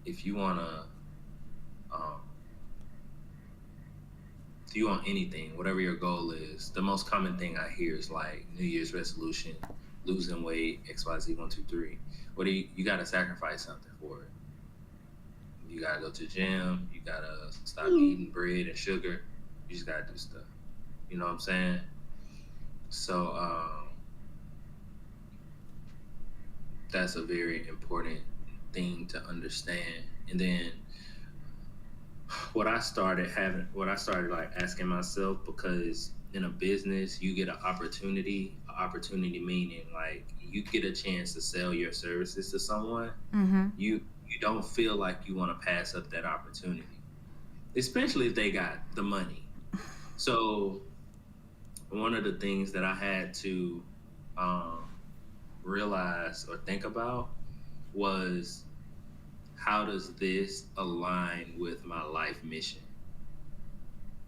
B: if you want to, um, if you want anything, whatever your goal is, the most common thing I hear is like New Year's resolution, losing weight, XYZ 1, 2, 3. What do you got to sacrifice something for it? You gotta go to the gym. You gotta stop eating bread and sugar. You just gotta do stuff. You know what I'm saying? So that's a very important thing to understand. And then what I started like asking myself, because in a business you get an opportunity meaning like you get a chance to sell your services to someone.
A: Mm-hmm.
B: You don't feel like you want to pass up that opportunity, especially if they got the money. So one of the things that I had to um, realize or think about was, how does this align with my life mission?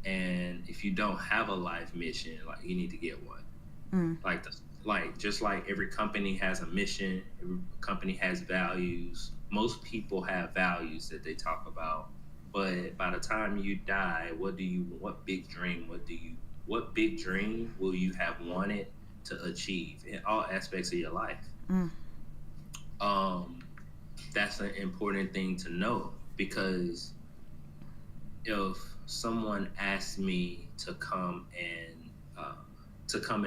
B: And if you don't have a life mission, like you need to get one.
A: Mm.
B: Like like just like every company has a mission, every company has values. Most people have values that they talk about, but by the time you die, what big dream will you have wanted to achieve in all aspects of your life?
A: Mm.
B: Um, that's an important thing to know, because if someone asks me to come and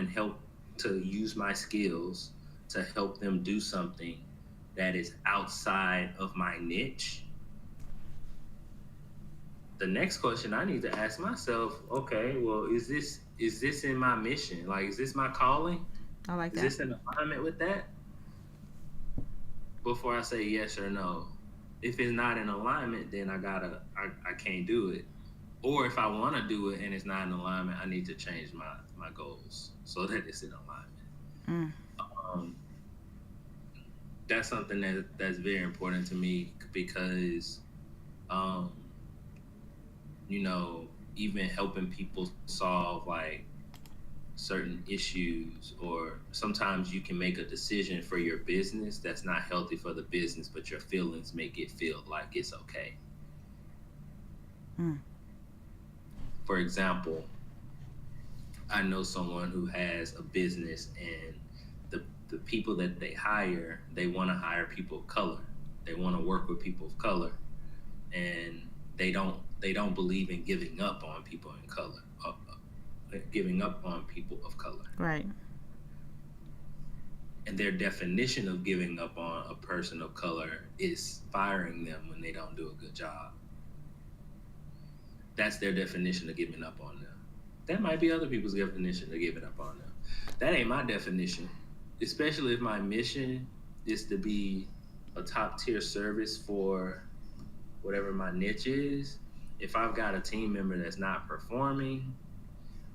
B: help, to use my skills to help them do something that is outside of my niche, the next question I need to ask myself, okay, well, is this in my mission? Like, is this my calling?
A: I like
B: Is
A: that.
B: this in alignment with that? Before I say yes or no. If it's not in alignment, then I can't do it. Or if I want to do it and it's not in alignment, I need to change my goals so that it's in alignment.
A: Mm.
B: Um, that's something that's very important to me, because um, you know, even helping people solve like certain issues, or sometimes you can make a decision for your business that's not healthy for the business, but your feelings make it feel like it's okay.
A: Mm.
B: For example, I know someone who has a business, and the people that they hire, they want to hire people of color. They want to work with people of color, and they don't believe in giving up on people in color, giving up on people of color.
A: Right.
B: And their definition of giving up on a person of color is firing them when they don't do a good job. That's their definition of giving up on them. That might be other people's definition of giving up on them. That ain't my definition, especially if my mission is to be a top tier service for whatever my niche is. If I've got a team member that's not performing,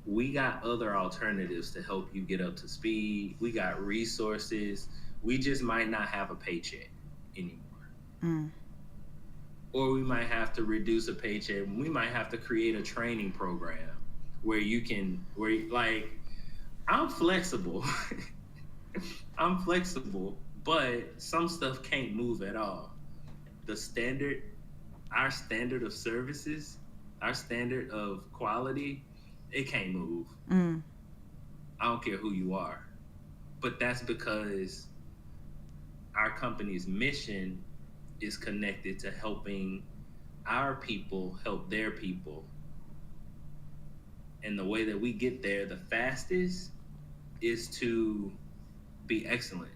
B: we got other alternatives to help you get up to speed. We got resources. We just might not have a paycheck anymore.
A: Mm.
B: Or we might have to reduce a paycheck. We might have to create a training program where like, I'm flexible. I'm flexible, but some stuff can't move at all. The standard, our standard of services, our standard of quality, it can't move.
A: Mm.
B: I don't care who you are. But that's because our company's mission is connected to helping our people help their people. And the way that we get there the fastest is to be excellent.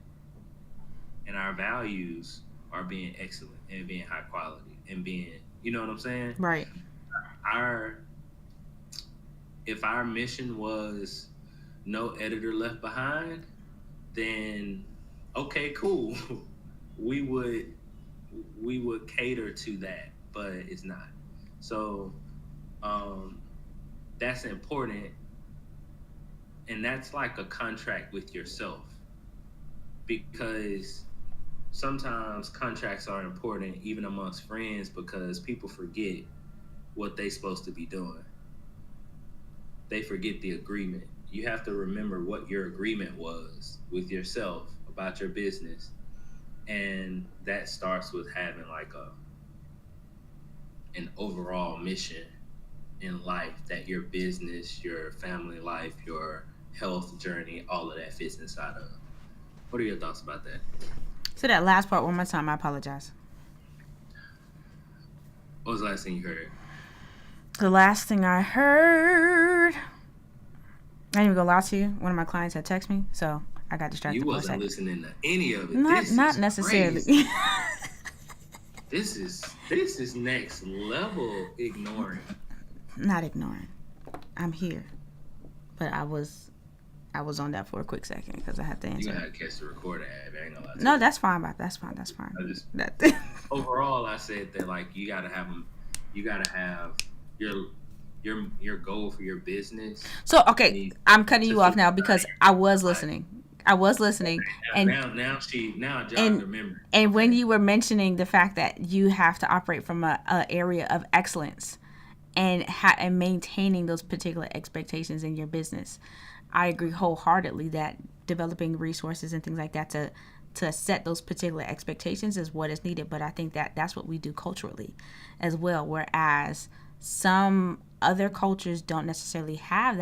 B: And our values are being excellent and being high quality and being, you know what I'm saying?
A: Right.
B: Our If our mission was no editor left behind, then okay, cool. we would we would cater to that, but it's not. So um, that's important, and that's like a contract with yourself, because sometimes contracts are important even amongst friends, because people forget what they're supposed to be doing. They forget the agreement. You have to remember what your agreement was with yourself about your business. And that starts with having like an overall mission in life that your business, your family life, your health journey, all of that fits inside of. What are your thoughts about that?
A: So that last part one more time. I apologize.
B: What was the last thing you heard?
A: The last thing I heard, I ain't even gonna lie to you. One of my clients had texted me, so I got distracted
B: You
A: for a
B: wasn't
A: second.
B: listening to any of it.
A: Not necessarily.
B: This is next level ignoring.
A: Not ignoring. I'm here, but I was on that for a quick second because I had to
B: You
A: answer.
B: gonna have to catch the recorder, Abby. I ain't gonna lie to
A: No,
B: you.
A: that's fine, Bob. That's fine. That's fine.
B: I just
A: That.
B: overall, I said that like you gotta have your your goal for your business
A: So okay,
B: needs
A: I'm cutting
B: to
A: you
B: fit
A: off now because I was
B: your life.
A: listening. I was listening, and
B: Now I jogged
A: and
B: her memory.
A: and when
B: Okay,
A: you were mentioning the fact that you have to operate from a area of excellence and and maintaining those particular expectations in your business, I agree wholeheartedly that developing resources and things like that to set those particular expectations is what is needed. But I think that that's what we do culturally as well. Whereas some other cultures don't necessarily have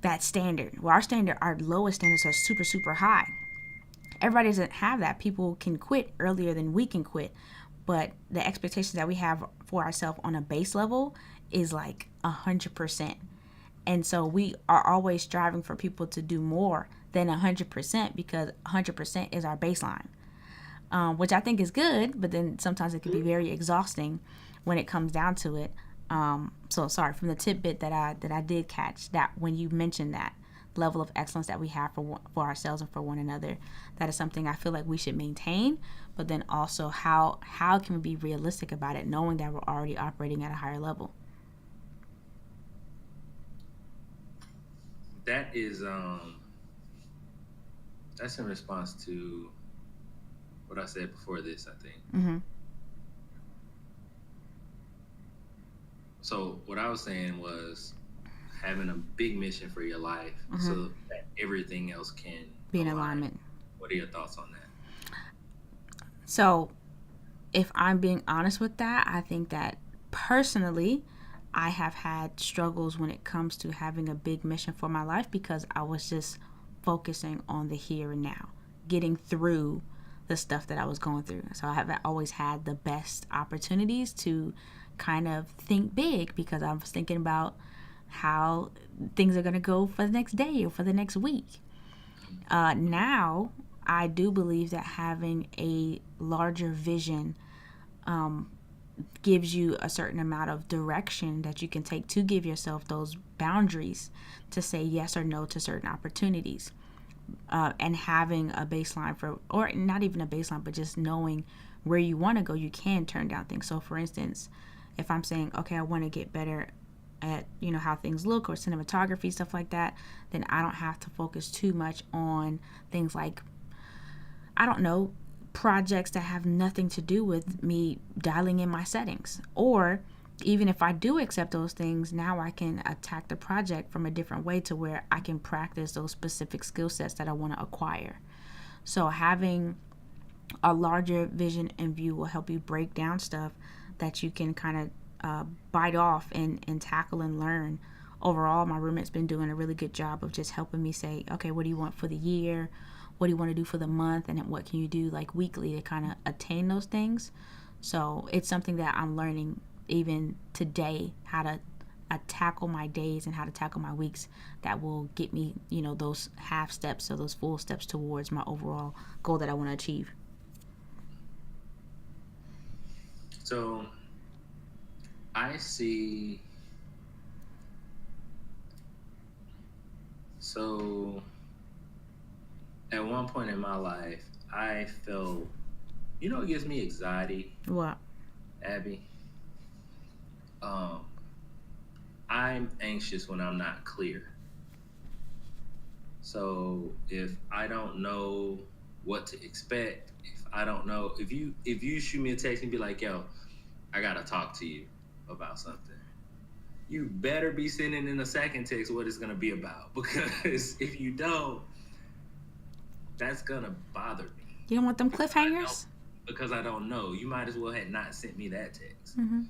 A: that standard. Well, our standard, our lowest standards are super super high. Everybody doesn't have that. People can quit earlier than we can quit, but the expectations that we have for ourselves on a base level is like 100%. And so we are always striving for people to do more than 100% because 100% is our baseline, which I think is good, but then sometimes it can be very exhausting when it comes down to it. So sorry, from the tidbit that I did catch, that when you mentioned that level of excellence that we have for ourselves and for one another, that is something I feel like we should maintain. But then also, how can we be realistic about it, knowing that we're already operating at a higher level?
B: that is that's in response to what I said before this. I think
A: Mm-hmm.
B: so. What I was saying was having a big mission for your life
A: Mm-hmm.
B: so that everything else can
A: Be in
B: align.
A: alignment.
B: What are your thoughts on that?
A: So if I'm being honest with that, I think that personally, I have had struggles when it comes to having a big mission for my life because I was just focusing on the here and now, getting through the stuff that I was going through. So I have always had the best opportunities to kind of think big because I was thinking about how things are going to go for the next day or for the next week. Now, I do believe that having a larger vision gives you a certain amount of direction that you can take to give yourself those boundaries to say yes or no to certain opportunities. And having a baseline for, or not even a baseline, but just knowing where you want to go, you can turn down things. So, for instance, if I'm saying, okay, I want to get better at how things look or cinematography, stuff like that, then I don't have to focus too much on things like, I don't know, projects that have nothing to do with me dialing in my settings. Or even if I do accept those things, now I can attack the project from a different way to where I can practice those specific skill sets that I want to acquire. So having a larger vision and view will help you break down stuff that you can kind of bite off and tackle and learn. Overall, my roommate's been doing a really good job of just helping me say, okay, what do you want for the year? What do you want to do for the month? And then what can you do like weekly to kind of attain those things? So it's something that I'm learning even today, how to tackle my days and how to tackle my weeks that will get me, those half steps or those full steps towards my overall goal that I want to achieve.
B: So I see. So at one point in my life, I felt, it gives me anxiety,
A: What?
B: Abby. Um, I'm anxious when I'm not clear. So if I don't know what to expect, if I don't know, if you shoot me a text and be like, "Yo, I gotta talk to you about something," you better be sending in a second text what it's gonna be about because if you don't, that's gonna bother me
A: You don't want them
B: because I don't
A: cliffhangers?
B: because I don't know. You might as well had not sent me that text.
A: Mm-hmm.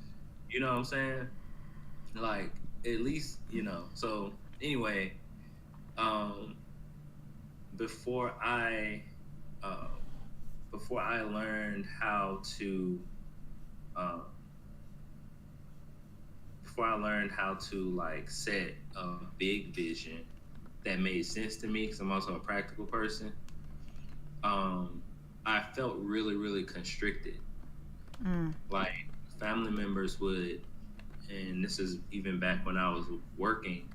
B: You know what I'm saying? Like at least So anyway, um, before I uh, before I learned how to uh, before I learned how to like set a big vision that made sense to me because I'm also a practical person. Um, I felt really, really constricted.
A: Mm.
B: Like family members would, and this is even back when I was working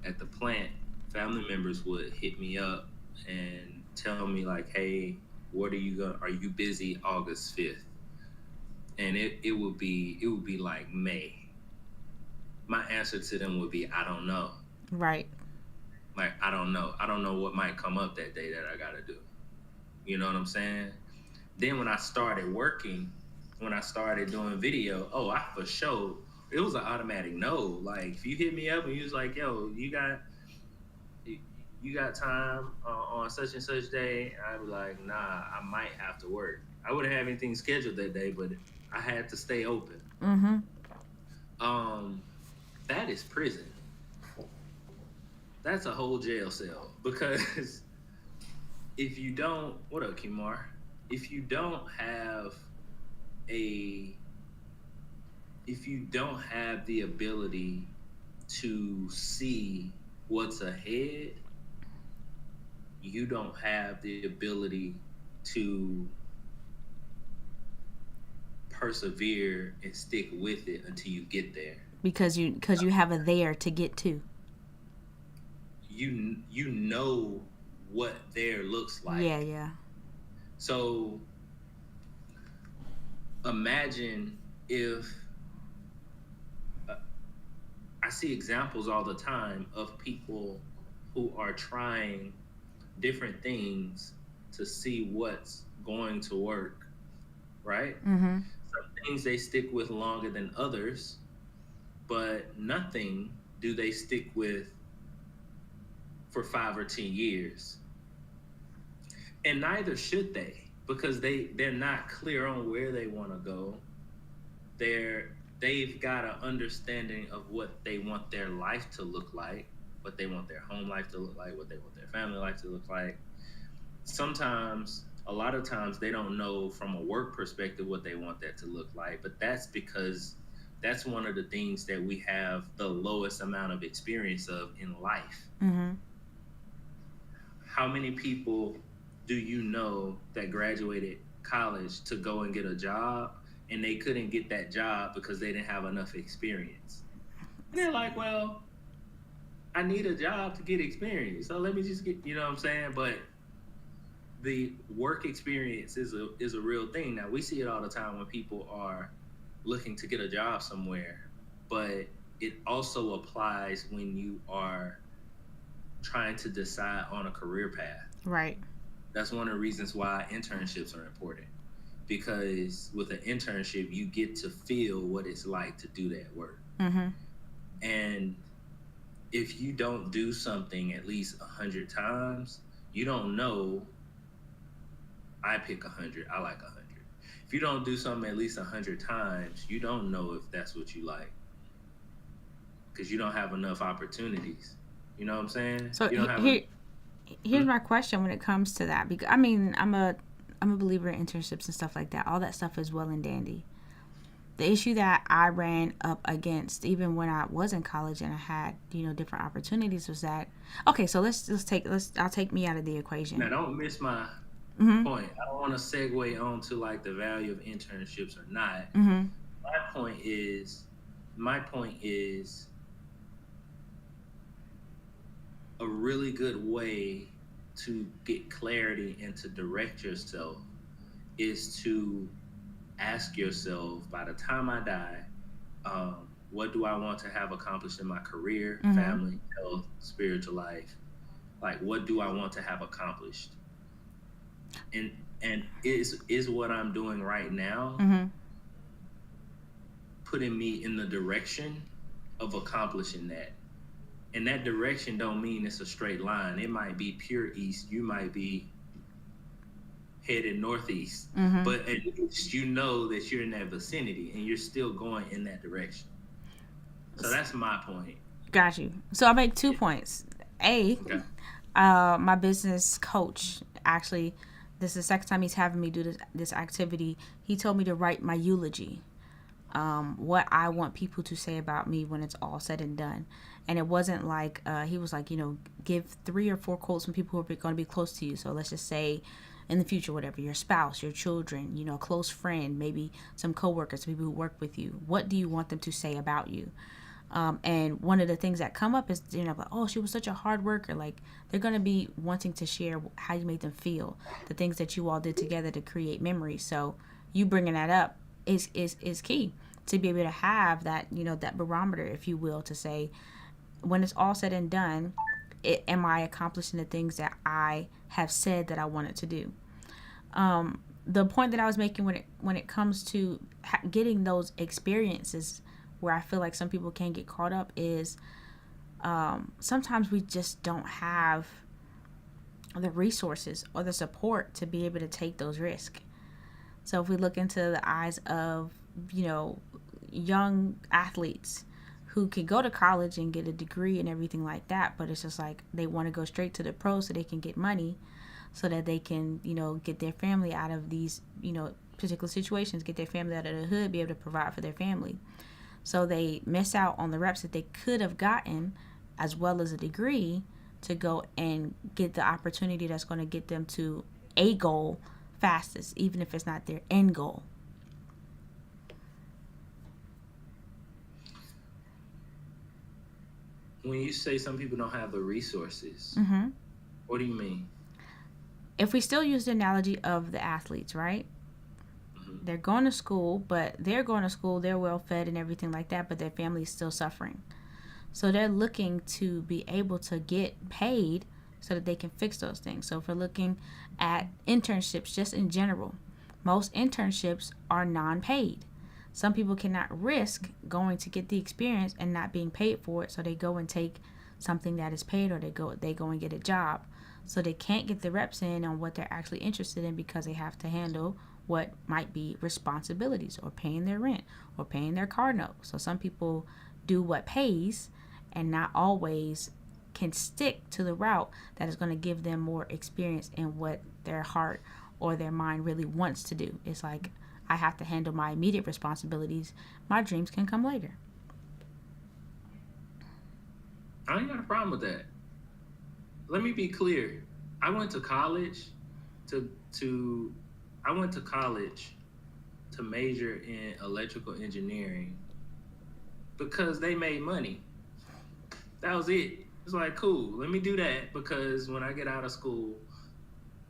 B: at the plant. Family members would hit me up and tell me like, "Hey, what are you going? Are you busy August 5th?" And it would be like May. My answer to them would be, "I don't know."
A: Right.
B: Like I don't know. I don't know what might come up that day that I gotta do. You know what I'm saying? Then when I started working, when I started doing video, oh, I for sure it was an automatic no. Like if you hit me up and you was like, "Yo, you got time on such and such day," I'd be like, "Nah, I might have to work." I wouldn't have anything scheduled that day, but I had to stay open.
A: Mm-hmm.
B: Um, that is prison. That's a whole jail cell because if you don't, what up, Kimar? If you don't have a, if you don't have the ability to see what's ahead, you don't have the ability to persevere and stick with it until you get there.
A: Because you have a there to get to.
B: You know what there looks
A: Yeah,
B: like.
A: yeah.
B: So imagine if uh, I see examples all the time of people who are trying different things to see what's going to work, right?
A: Mm-hmm.
B: Some things they stick with longer than others, but nothing do they stick with for 5 or 10 years. And neither should they, because they're not clear on where they want to go. They've got an understanding of what they want their life to look like, what they want their home life to look like, what they want their family life to look like. Sometimes, a lot of times, they don't know from a work perspective what they want that to look like, but that's because that's one of the things that we have the lowest amount of experience of in life.
A: Mm-hmm.
B: How many people do you know that graduated college to go and get a job and they couldn't get that job because they didn't have enough experience? And they're like, well, I need a job to get experience. So let me just get, you know what I'm saying? But the work experience is a real thing. Now we see it all the time when people are looking to get a job somewhere, but it also applies when you are trying to decide on a career path.
A: Right.
B: That's one of the reasons why internships are important. Because with an internship, you get to feel what it's like to do that work.
A: Mm-hmm.
B: And if you don't do something at least 100 times, you don't know. I pick 100. I like 100. If you don't do something at least 100 times, you don't know if that's what you like, because you don't have enough opportunities. You know what I'm saying?
A: So
B: You don't have.
A: here's my question when it comes to that, because I mean I'm a believer in internships and stuff like that. All that stuff is well and dandy. The issue that I ran up against, even when I was in college and I had different opportunities, was that okay? So I'll take me out of the equation.
B: Now, don't miss my
A: Mm-hmm.
B: point. I don't want to segue on to like the value of internships or not.
A: Mm-hmm.
B: My point is, my point is a really good way to get clarity and to direct yourself is to ask yourself, by the time I die, what do I want to have accomplished in my career,
A: Mm-hmm.
B: family, health, spiritual life? Like, what do I want to have accomplished? And is what I'm doing right now
A: Mm-hmm.
B: putting me in the direction of accomplishing that? And that direction don't mean it's a straight line. It might be pure east. You might be headed northeast,
A: Mm-hmm.
B: but at least you know that you're in that vicinity and you're still going in that direction. So that's my point.
A: Got you. So I make 2 points.
B: Okay.
A: My business coach, actually, this is the second time he's having me do this activity. He told me to write my eulogy, what I want people to say about me when it's all said and done. And it wasn't like he was like, give 3 or 4 quotes from people who are going to be close to you. So let's just say in the future, whatever, your spouse, your children, you know, a close friend, maybe some coworkers, people who work with you. What do you want them to say about you? And one of the things that come up is, you know, like, oh, she was such a hard worker. Like, they're going to be wanting to share how you made them feel, the things that you all did together to create memories. So you bringing that up is key to be able to have that, you know, that barometer, if you will, to say, when it's all said and done, am I accomplishing the things that I have said that I wanted to do? The point that I was making when it comes to getting those experiences, where I feel like some people can get caught up, is sometimes we just don't have the resources or the support to be able to take those risks. So if we look into the eyes of, you know, young athletes who could go to college and get a degree and everything like that, but it's just like they want to go straight to the pros so they can get money, so that they can, you know, get their family out of these, you know, particular situations, get their family out of the hood, be able to provide for their family. So they miss out on the reps that they could have gotten, as well as a degree, to go and get the opportunity that's going to get them to a goal fastest, even if it's not their end goal.
B: When you say some people don't have the resources,
A: Mm-hmm.
B: what do you mean?
A: If we still use the analogy of the athletes, right?
B: Hmm.
A: They're going to school, but they're going to school, they're well fed and everything like that, but their family is still suffering. So they're looking to be able to get paid so that they can fix those things. So if we're looking at internships just in general, most internships are non-paid. Some people cannot risk going to get the experience and not being paid for it, so they go and take something that is paid, or they go and get a job. So they can't get the reps in on what they're actually interested in, because they have to handle what might be responsibilities, or paying their rent, or paying their car note. So some people do what pays and not always can stick to the route that is going to give them more experience in what their heart or their mind really wants to do. It's like, I have to handle my immediate responsibilities. My dreams can come later.
B: I ain't got a problem with that. Let me be clear. I went to college to I went to college to major in electrical engineering because they made money. That was it. It's like, cool, let me do that because when I get out of school,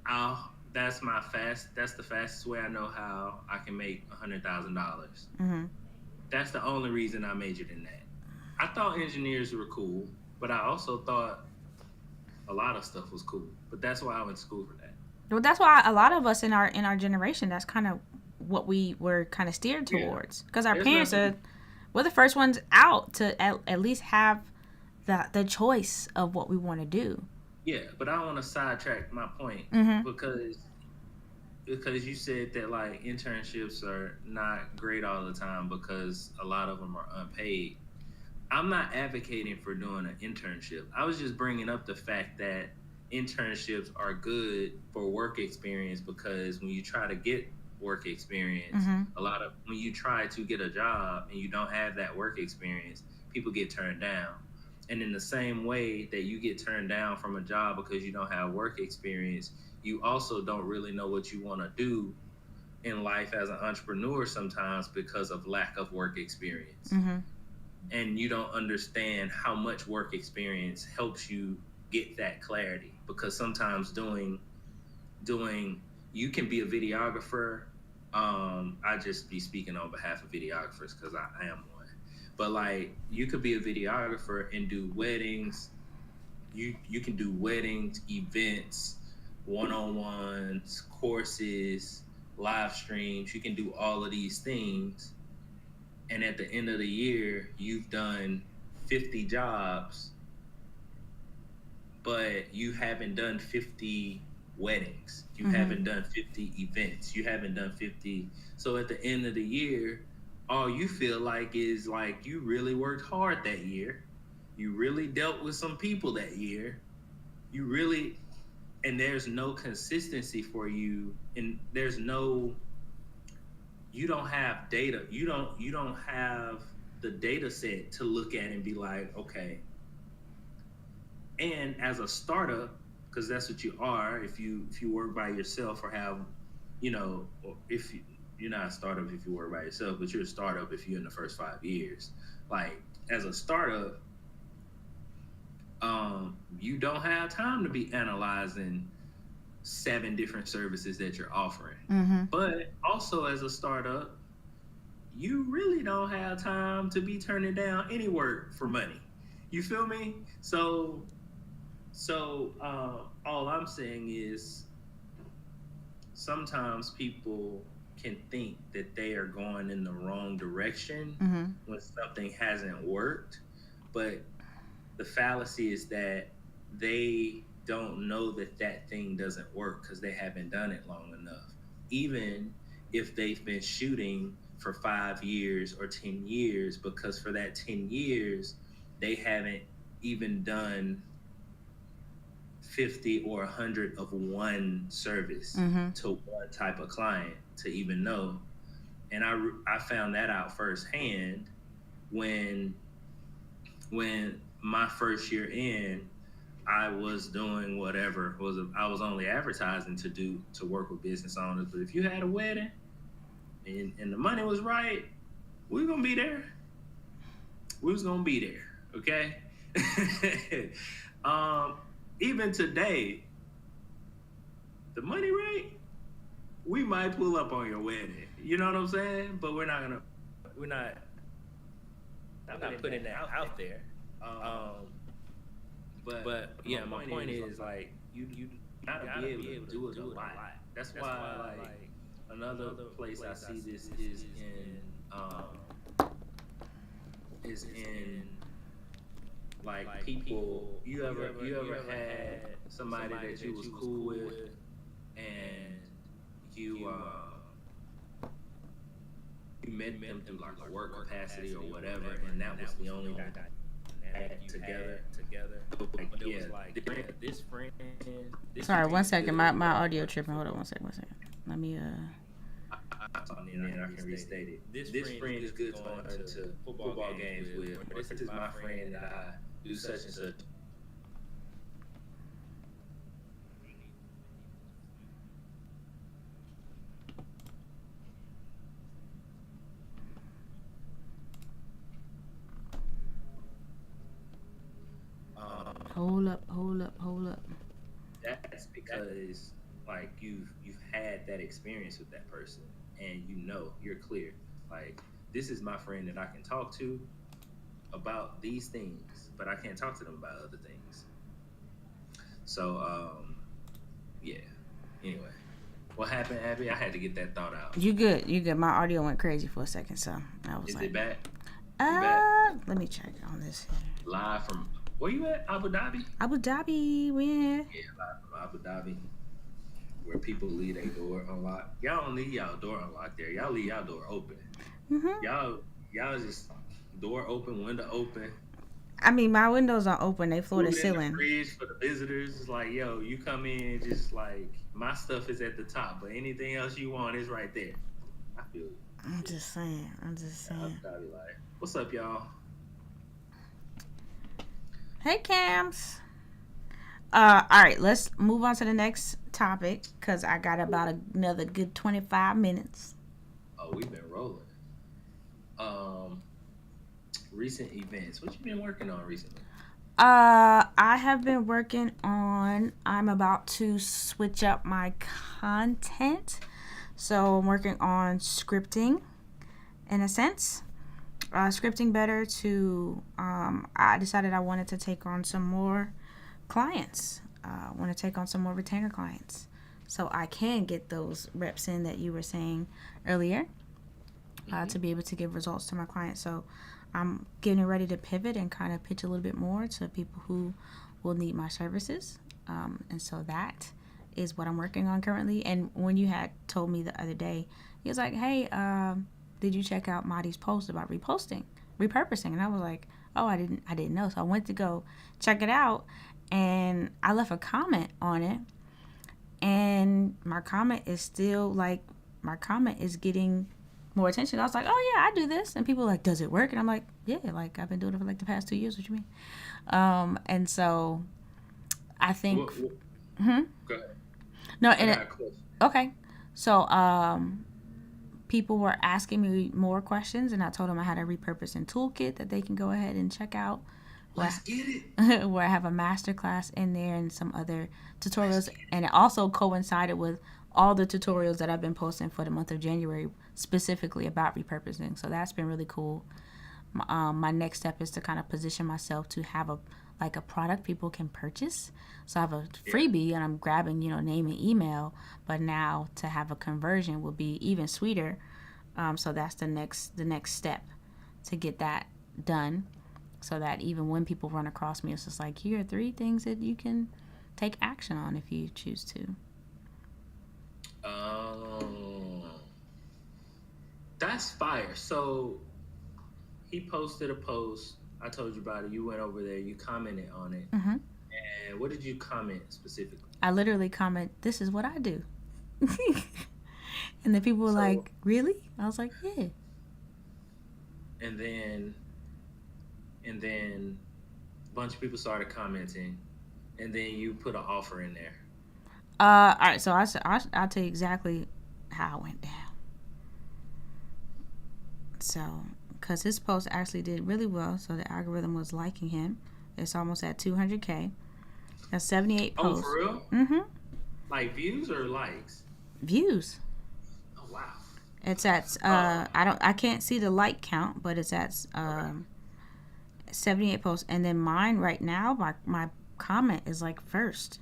B: I'll that's the fastest way I know how I can make $100,000.
A: Mm-hmm.
B: That's the only reason I majored in that. I thought engineers were cool, but I also thought a lot of stuff was cool. But that's why I went to school for that.
A: Well, that's why a lot of us in our generation, that's kind of what we were kind of steered
B: Yeah.
A: towards, because our
B: There's
A: parents
B: nothing.
A: are, we're the first ones out to at least have the choice of what we want to do.
B: Yeah, but I don't want to sidetrack my point
A: Mm-hmm.
B: because you said that like internships are not great all the time because a lot of them are unpaid. I'm not advocating for doing an internship. I was just bringing up the fact that internships are good for work experience because when you try to get work experience,
A: Mm-hmm.
B: when you try to get a job and you don't have that work experience, people get turned down. And in the same way that you get turned down from a job because you don't have work experience, you also don't really know what you want to do in life as an entrepreneur sometimes because of lack of work experience,
A: Mm-hmm.
B: and you don't understand how much work experience helps you get that clarity because sometimes doing you can be a videographer. I just be speaking on behalf of videographers because I am one, but like you could be a videographer and do weddings. You can do weddings, events, one-on-ones, courses, live streams. You can do all of these things, and at the end of the year you've done 50 jobs, but you haven't done 50 weddings, you
A: Mm-hmm.
B: haven't done 50 events, you haven't done 50. So at the end of the year, all you feel like is like you really worked hard that year, you really dealt with some people that year, you really, and there's no consistency for you, and there's no, you don't have data, you don't have the data set to look at and be like, okay. And as a startup,
C: because that's what you are. If you work by yourself or have, or if you're not a startup if you work by yourself, but you're a startup if you're in the first 5 years. Like as a startup, you don't have time to be analyzing 7 different services that you're offering.
A: Mm-hmm.
C: But also as a startup, you really don't have time to be turning down any work for money. You feel me? So all I'm saying is sometimes people can think that they are going in the wrong direction
A: Mm-hmm.
C: when something hasn't worked. But the fallacy is that they don't know that that thing doesn't work because they haven't done it long enough. Even if they've been shooting for 5 years or 10 years, because for that 10 years, they haven't even done 50 or 100 of one service
A: Mm-hmm.
C: to one type of client to even know. And I found that out firsthand when my first year in, I was doing whatever I was only advertising to work with business owners. But if you had a wedding and the money was right, we were gonna be there. We was gonna be there. Okay. um, Even today, the money right, we might pull up on your wedding. You know what I'm saying? But we're not putting that out there. But yeah, my point is like you gotta be able to do it a lot. That's why like another place I see this is in like people. You ever had somebody that you was cool with and you met them through like a work capacity or whatever, and that was the only that together. Like, yeah, this friend.
A: Sorry, 1 second. My audio tripping. Hold on 1 second. Let me
C: And then I can restate it. This friend is good going to football games with. Or this is my friend that I do such and such.
A: hold up.
C: That's because like you've had that experience with that person, and you're clear. Like this is my friend that I can talk to about these things, but I can't talk to them about other things. So yeah. Anyway, what happened, Abby? I had to get that thought out.
A: You good? My audio went crazy for a second, so I was
C: Is
A: like,
C: it back? Back?
A: let me check on this.
C: Live from where you at? Abu Dhabi?
A: Abu Dhabi, where?
C: Yeah, live from Abu Dhabi, where people leave their door unlocked. Y'all don't leave y'all door unlocked there. Y'all leave y'all door open.
A: Mm-hmm.
C: Y'all just door open, window open.
A: I mean, my windows are open. They floor to
C: Food in the
A: ceiling.
C: fridge for the visitors. It's like, yo, you come in, just like my stuff is at the top, but anything else you want is right there. I feel you.
A: I'm just saying.
C: Abu Dhabi life. What's up, y'all?
A: Hey, Cams. All right, let's move on to the next topic because I got about another good 25 minutes.
C: Oh, we've been rolling. Recent events. What you been working on recently?
A: I have been working on. I'm about to switch up my content, so I'm working on scripting, in a sense. Scripting better to. I decided I wanted to take on some more clients. I want to take on some more retainer clients, so I can get those reps in that you were saying earlier. To be able to give results to my clients. So I'm getting ready to pivot and kind of pitch a little bit more to people who will need my services. And so that is what I'm working on currently. And when you had told me the other day, he was like, hey, did you check out Madi's post about repurposing? And I was like, oh, I didn't know. So I went to go check it out and I left a comment on it. And my comment is getting more attention. I was like, oh yeah, I do this. And people are like, does it work? And I'm like, yeah, like I've been doing it for like the past 2 years. What you mean? And so I think Hmm.
C: Go ahead.
A: No,
C: I
A: and
C: got a question.
A: okay. So, people were asking me more questions, and I told them I had a repurposing toolkit that they can go ahead and check out.
C: Let's get it.
A: Where I have a master class in there and some other
C: Let's
A: tutorials,
C: get it.
A: and it also coincided with all the tutorials that I've been posting for the month of January specifically about repurposing. So that's been really cool. My next step is to kind of position myself to have a product people can purchase. So I have a
C: Yeah.
A: freebie and I'm grabbing name and email, but now to have a conversion will be even sweeter. So that's the next step to get that done, so that even when people run across me, it's just like, here are 3 things that you can take action on if you choose to.
C: Um, that's fire. So he posted a post. I told you about it. You went over there. You commented on it.
A: Hmm.
C: And what did you comment specifically?
A: I literally comment, "This is what I do," and the people were
C: So,
A: like, "Really?" I was like, "Yeah."
C: and then, and then, a bunch of people started commenting, and then you put an offer in there.
A: All right. So I'll tell you exactly how it went down. So, because his post actually did really well, so the algorithm was liking him. It's almost at 200K. That's 78
C: Oh,
A: posts.
C: for real?
A: Mm-hmm.
C: Like views or likes?
A: Views.
C: Oh wow.
A: It's at I can't see the like count, but it's at
C: Okay.
A: 78 posts, and then mine right now, my comment is like first,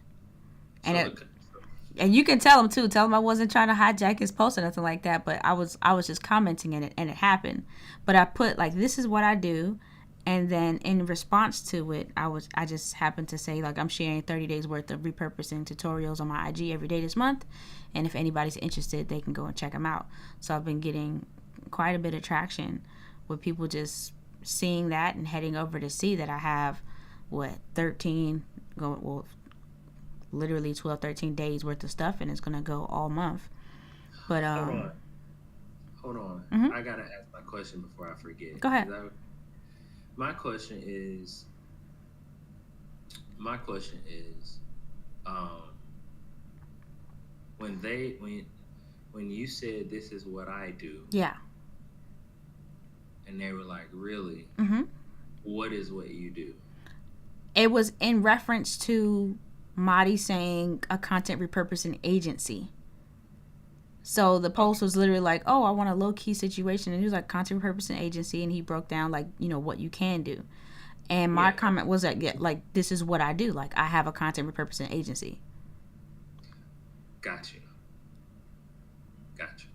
A: and
C: So,
A: it and you can tell him too. Tell him I wasn't trying to hijack his post or nothing like that, but I was just commenting in it, and it happened. But I put like, this is what I do, and then in response to it, I just happened to say like, I'm sharing 30 days worth of repurposing tutorials on my IG every day this month, and if anybody's interested, they can go and check them out. So I've been getting quite a bit of traction with people just seeing that and heading over to see that I have 13 going, well, literally 12, 13 days worth of stuff, and it's gonna go all month. But
C: hold on. Hold on.
A: Mhm.
C: I gotta ask my question before I forget.
A: Go ahead.
C: My question is. My question is, um, when you said this is what I do,
A: Yeah.
C: and they were like, really,
A: Mhm.
C: what is what you do?
A: It was in reference to Madi saying a content repurposing agency. So the post was literally like, "Oh, I want a low key situation," and he was like, "Content repurposing agency," and he broke down like what you can do. And my
C: Yeah.
A: comment was like, yeah, like, this is what I do. Like, I have a content repurposing agency.
C: Got you. Got you.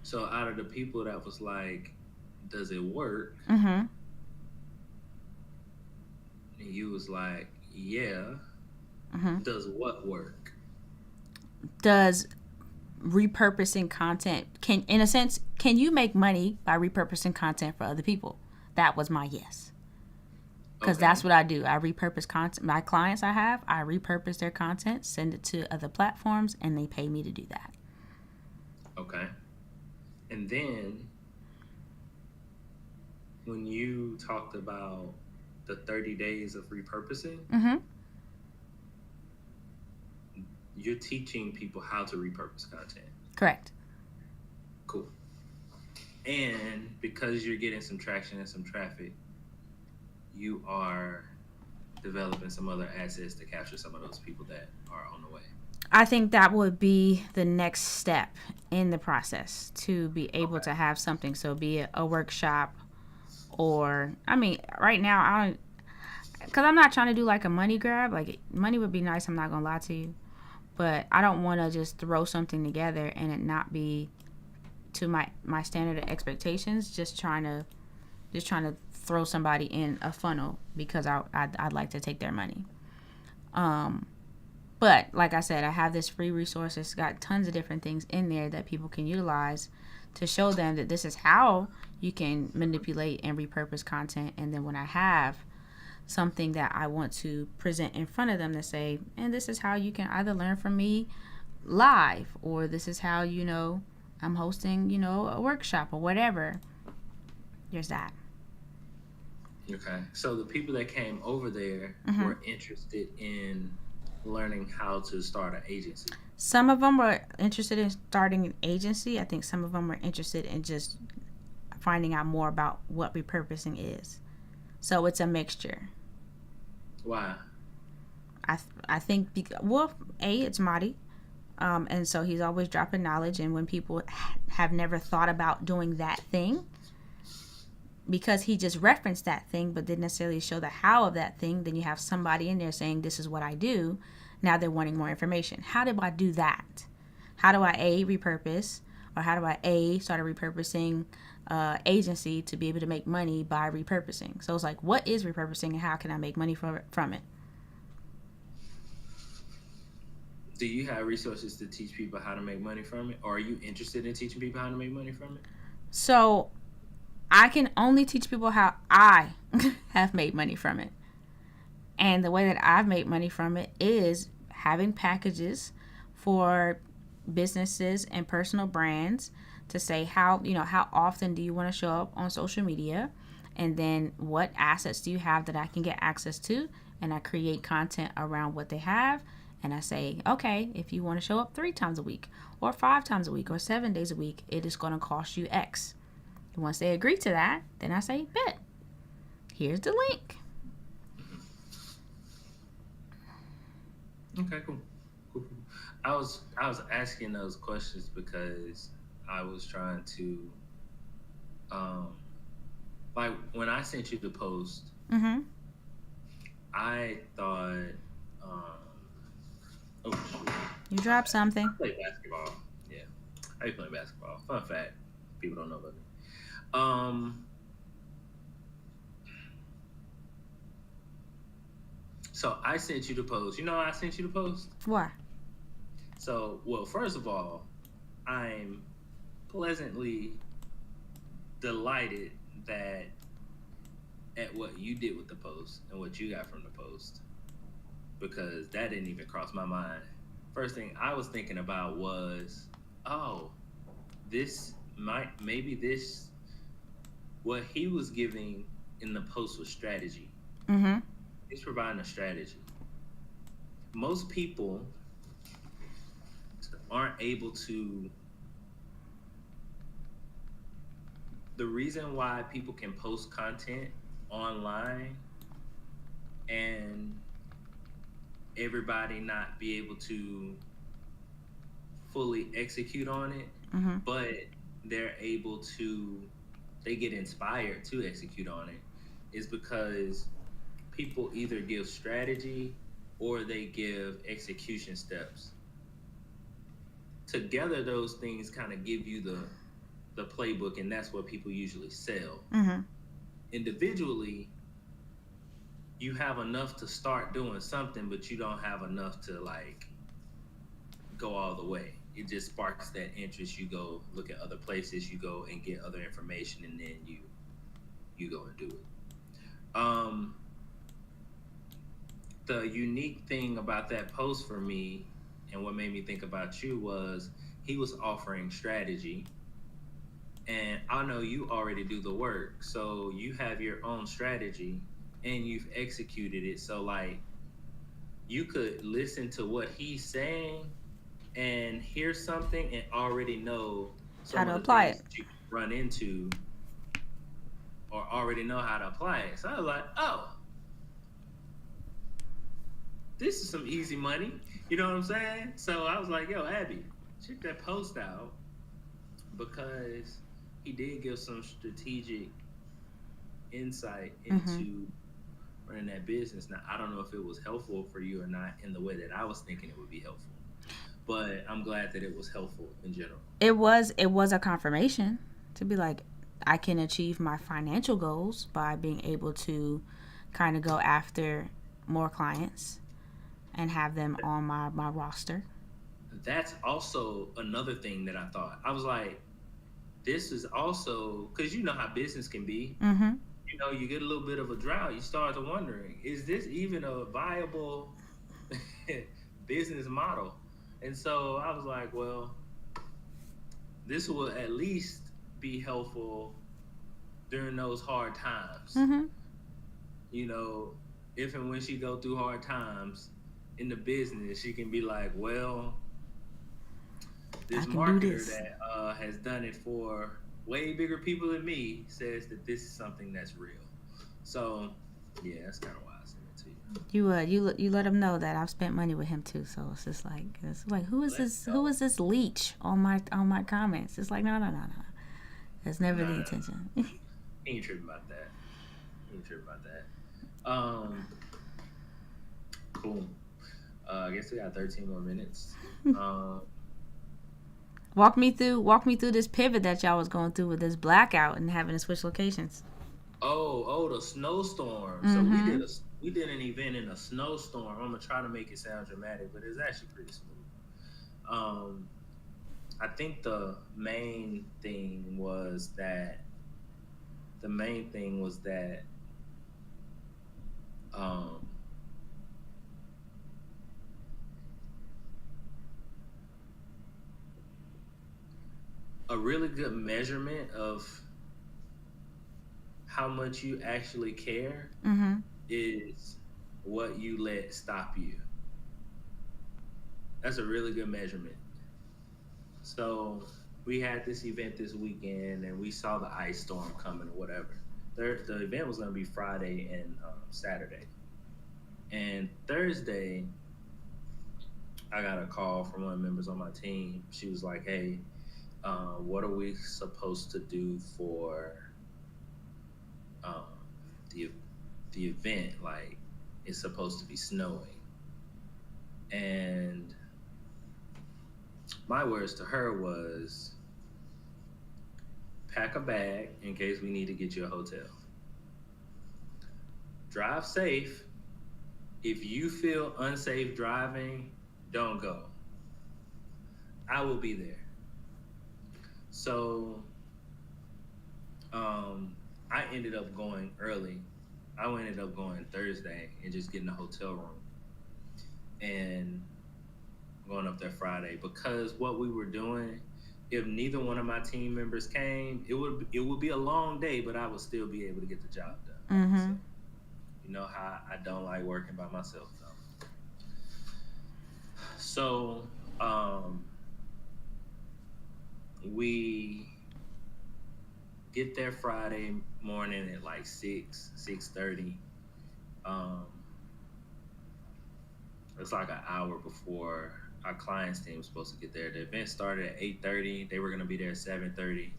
C: So out of the people that was like, does it work?
A: Mm-hmm.
C: And you was like, yeah.
A: Mm-hmm.
C: Does what work?
A: Does repurposing content in a sense, can you make money by repurposing content for other people? That was my yes. Because that's what I do. I repurpose content. My clients I repurpose their content, send it to other platforms, and they pay me to do that.
C: Okay. And then when you talked about the 30 days of repurposing,
A: Mm-hmm.
C: you're teaching people how to repurpose content.
A: Correct.
C: Cool. And because you're getting some traction and some traffic, you are developing some other assets to capture some of those people that are on the way.
A: I think that would be the next step in the process, to be able to have something. So be it a workshop, or, I mean, right now, I don't, because I'm not trying to do like a money grab. Like, money would be nice, I'm not going to lie to you. But I don't want to just throw something together and it not be to my standard of expectations. Just trying to throw somebody in a funnel because I'd like to take their money. But like I said, I have this free resource. It's got tons of different things in there that people can utilize to show them that this is how you can manipulate and repurpose content. And then when I have something that I want to present in front of them to say, and this is how you can either learn from me live, or this is how, I'm hosting, a workshop or whatever. There's that.
C: Okay. So the people that came over there
A: Mhm.
C: were interested in learning how to start an agency?
A: Some of them were interested in starting an agency. I think some of them were interested in just finding out more about what repurposing is. So it's a mixture.
C: Why?
A: I think, well, it's Marty. And so he's always dropping knowledge. And when people have never thought about doing that thing, because he just referenced that thing but didn't necessarily show the how of that thing, then you have somebody in there saying, this is what I do. Now they're wanting more information. How do I do that? How do I repurpose, or how do I start a repurposing agency to be able to make money by repurposing? So it's like, what is repurposing and how can I make money from it?
C: Do you have resources to teach people how to make money from it, or are you interested in teaching people how to make money from it?
A: So I can only teach people how I have made money from it. And the way that I've made money from it is having packages for businesses and personal brands to say how often do you want to show up on social media, and then what assets do you have that I can get access to, and I create content around what they have. And I say, okay, if you want to show up 3 times a week or 5 times a week or 7 days a week, it is going to cost you X. And once they agree to that, then I say, bet. Here's the link.
C: Okay, cool. I was asking those questions because I was trying to, like when I sent you the post, I thought, oh shoot,
A: You dropped something.
C: I play basketball. Yeah, I be playing basketball. Fun fact, people don't know about me. So I sent you the post. You know I sent you the post?
A: Why?
C: So, well, first of all, I'm pleasantly delighted that at what you did with the post and what you got from the post, because that didn't even cross my mind. First thing I was thinking about was, oh, what he was giving in the post was strategy. He's providing a strategy. Most people aren't able to. The reason why people can post content online and everybody not be able to fully execute on it, but they get inspired to execute on it, is because people either give strategy or they give execution steps. Together, those things kind of give you the playbook, and that's what people usually sell. Individually, you have enough to start doing something, but you don't have enough to like go all the way. It just sparks that interest. You go look at other places, you go and get other information, and then you go and do it. The unique thing about that post for me, and what made me think about you, was he was offering strategy. And I know you already do the work, so you have your own strategy and you've executed it. So like, you could listen to what he's saying and hear something and already know
A: how to apply it.
C: You can run into, or already know how to apply it. So I was like, oh, this is some easy money. You know what I'm saying? So I was like, yo, Abby, check that post out, because he did give some strategic insight into running that business. Now, I don't know if it was helpful for you or not in the way that I was thinking it would be helpful, but I'm glad that it was helpful in general.
A: It was a confirmation to be like, I can achieve my financial goals by being able to kind of go after more clients and have them on my roster.
C: That's also another thing that I thought. I was like, this is also, because you know how business can be. You know, you get a little bit of a drought, you start to wondering, is this even a viable business model? And so I was like, well, this will at least be helpful during those hard times. You know, if and when she go through hard times, in the business, she can be like, well,
A: I
C: this
A: can do
C: marketer
A: this.
C: that has done it for way bigger people than me says that this is something that's real. So, yeah, that's kind of why I sent it to you.
A: You let him know that I've spent money with him too. So it's like who is
C: Let's
A: this? Who
C: go.
A: is this leech on my comments? It's like no. That's never
C: No,
A: the
C: no, no.
A: intention.
C: He ain't tripping about that. He ain't tripping about that. Cool. I guess we got 13 more minutes. Um,
A: Walk me through this pivot that y'all was going through with this blackout and having to switch locations.
C: the snowstorm. So
A: Mm-hmm.
C: we did an event in a snowstorm. I'm gonna try to make it sound dramatic, but it's actually pretty smooth. Um, I think the main thing was that um, a really good measurement of how much you actually care
A: Mm-hmm.
C: is what you let stop you. That's a really good measurement. So we had this event this weekend, and we saw the ice storm coming or whatever. The event was going to be Friday and Saturday, and Thursday I got a call from one of the members on my team. She was like, "Hey, what are we supposed to do for um, the the event? Like, it's supposed to be snowing." And my words to her was, "Pack a bag in case we need to get you a hotel. Drive safe. If you feel unsafe driving, don't go. I will be there." So um, I ended up going early. I ended up going Thursday and just getting a hotel room and going up there Friday, because what we were doing, if neither one of my team members came, it would be a long day, but I would still be able to get the job done by
A: Mm-hmm.
C: myself. You know how I don't like working by myself though. So we get there Friday morning at like 6:30. Um, it's like an hour before our clients team was supposed to get there. The event started at 8:30. They were gonna be there at 7:30.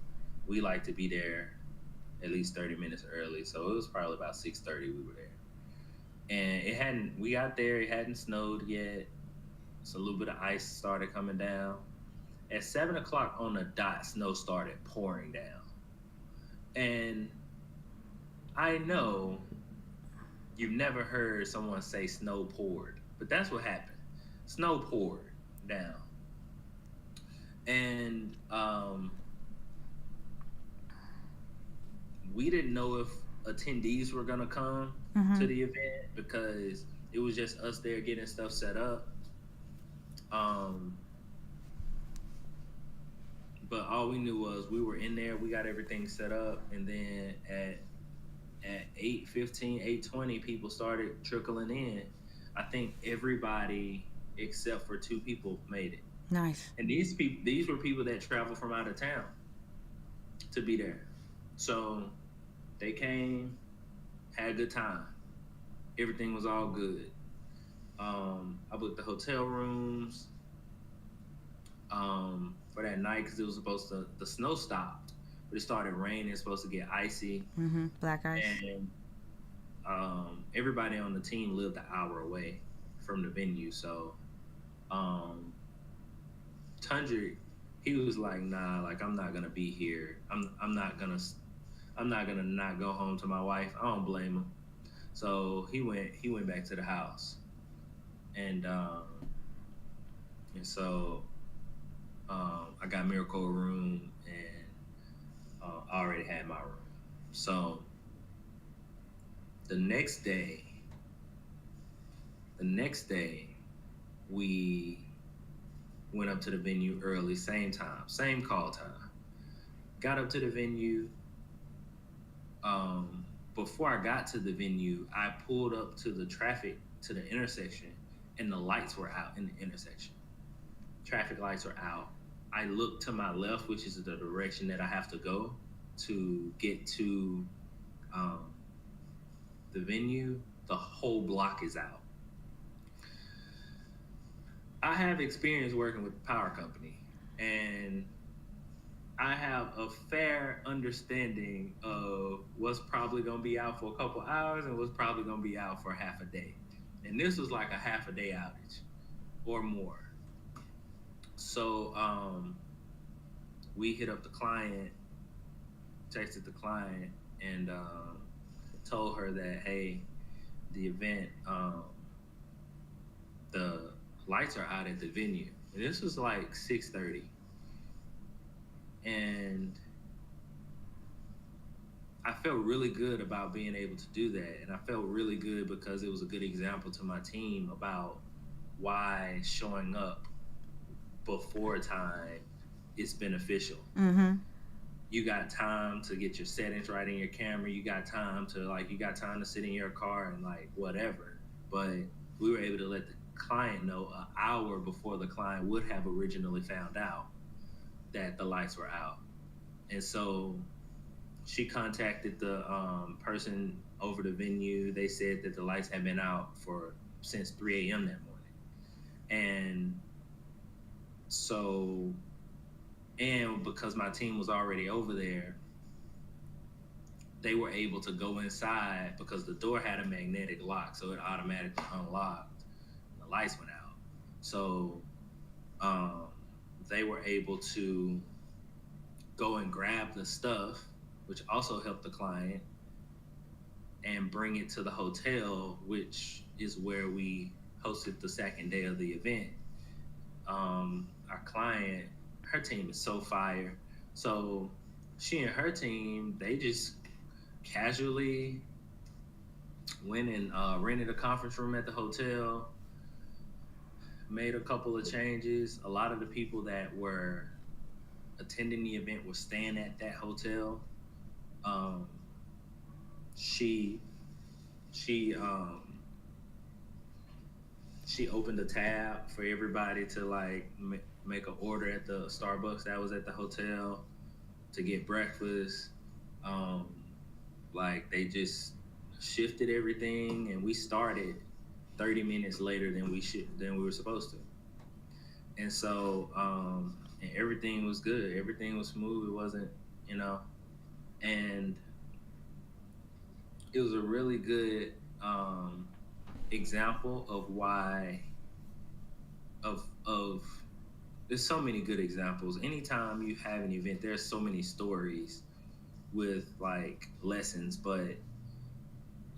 C: We like to be there at least 30 minutes early, so it was probably about 6:30 we were there. And it hadn't. We got there. It hadn't snowed yet. So a little bit of ice started coming down. At 7 o'clock on the dot, snow started pouring down. And I know you've never heard someone say snow poured, but that's what happened. Snow poured down. And we didn't know if attendees were going to come
A: Mm-hmm.
C: to the event because it was just us there getting stuff set up. Um, but all we knew was we were in there, we got everything set up, and then at 8:15, 8:20, people started trickling in. I think everybody except for two people made it.
A: Nice.
C: And these were people that traveled from out of town to be there. So they came, had a good time. Everything was all good. I booked the hotel rooms for that night because it was supposed to, the snow stopped, but it started raining. It's supposed to get icy.
A: Mm-hmm. Black ice.
C: And everybody on the team lived an hour away from the venue. So um, Tundra, he was like, "Nah, like I'm not gonna be here. I'm not gonna not go home to my wife." I don't blame him. So he went back to the house, and so I got Miracle a room, and I already had my room. So the next day, the next day, we went up to the venue early, same time, same call time. Got up to the venue. Before I got to the venue, I pulled up to the traffic to the intersection, and the lights were out in the intersection. Traffic lights were out. I looked to my left, which is the direction that I have to go to get to um, the venue. The whole block is out. I have experience working with the power company, and I have a fair understanding of what's probably going to be out for a couple hours and what's probably going to be out for half a day. And this was like a half a day outage or more. So we hit up the client, texted the client, and told her that, hey, the event, the lights are out at the venue. And this was like 6:30. And I felt really good about being able to do that. And I felt really good because it was a good example to my team about why showing up before time is beneficial.
A: Mm-hmm.
C: You got time to get your settings right in your camera. You got time to sit in your car and like whatever. But we were able to let the client know an hour before the client would have originally found out that the lights were out. And so she contacted the person over the venue. They said that the lights had been out since 3 a.m. that morning. And so, and because my team was already over there, they were able to go inside because the door had a magnetic lock, so it automatically unlocked. The lights went out. So they were able to go and grab the stuff, which also helped the client, and bring it to the hotel, which is where we hosted the second day of the event. Our client, her team is so fire. So she and her team, they just casually went and rented a conference room at the hotel, made a couple of changes. A lot of the people that were attending the event were staying at that hotel. She opened a tab for everybody to like make an order at the Starbucks that was at the hotel to get breakfast. Like they just shifted everything, and we started 30 minutes later than we were supposed to. And so and everything was good. Everything was smooth. It wasn't, and it was a really good example of why there's so many good examples. Anytime you have an event, there's so many stories with like lessons, but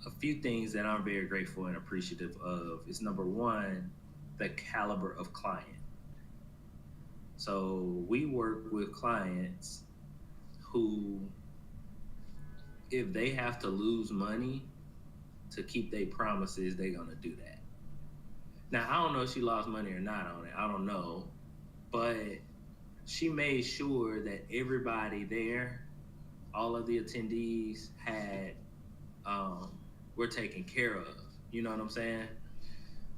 C: a few things that I'm very grateful and appreciative of is number one, the caliber of client. So we work with clients who, if they have to lose money to keep their promises, they're gonna do that. Now, I don't know if she lost money or not on it. I don't know. But she made sure that everybody there, all of the attendees were taken care of. You know what I'm saying?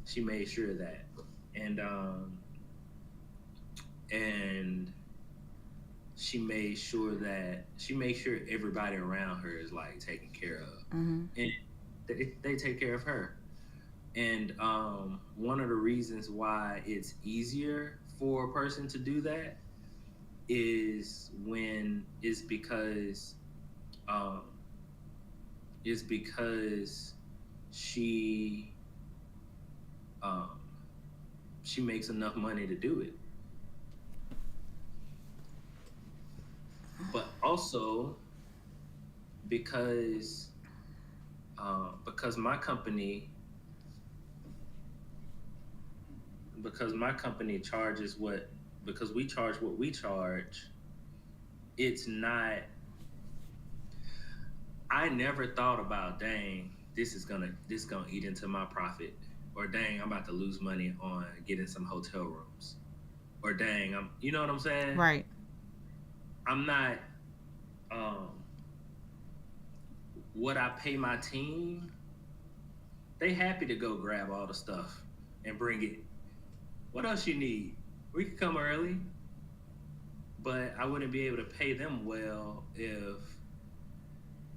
C: She made sure of that. And she made sure everybody around her is like taken care of.
A: Mm-hmm.
C: And they take care of her. And one of the reasons why it's easier for a person to do that is because she makes enough money to do it. But also because my company charges because we charge what we charge, it's not, I never thought about, dang, this is gonna eat into my profit, or dang, I'm about to lose money on getting some hotel rooms, or dang, you know what I'm saying?
A: Right.
C: I'm not, what I pay my team, they happy to go grab all the stuff and bring it. What else you need? We could come early, but I wouldn't be able to pay them well if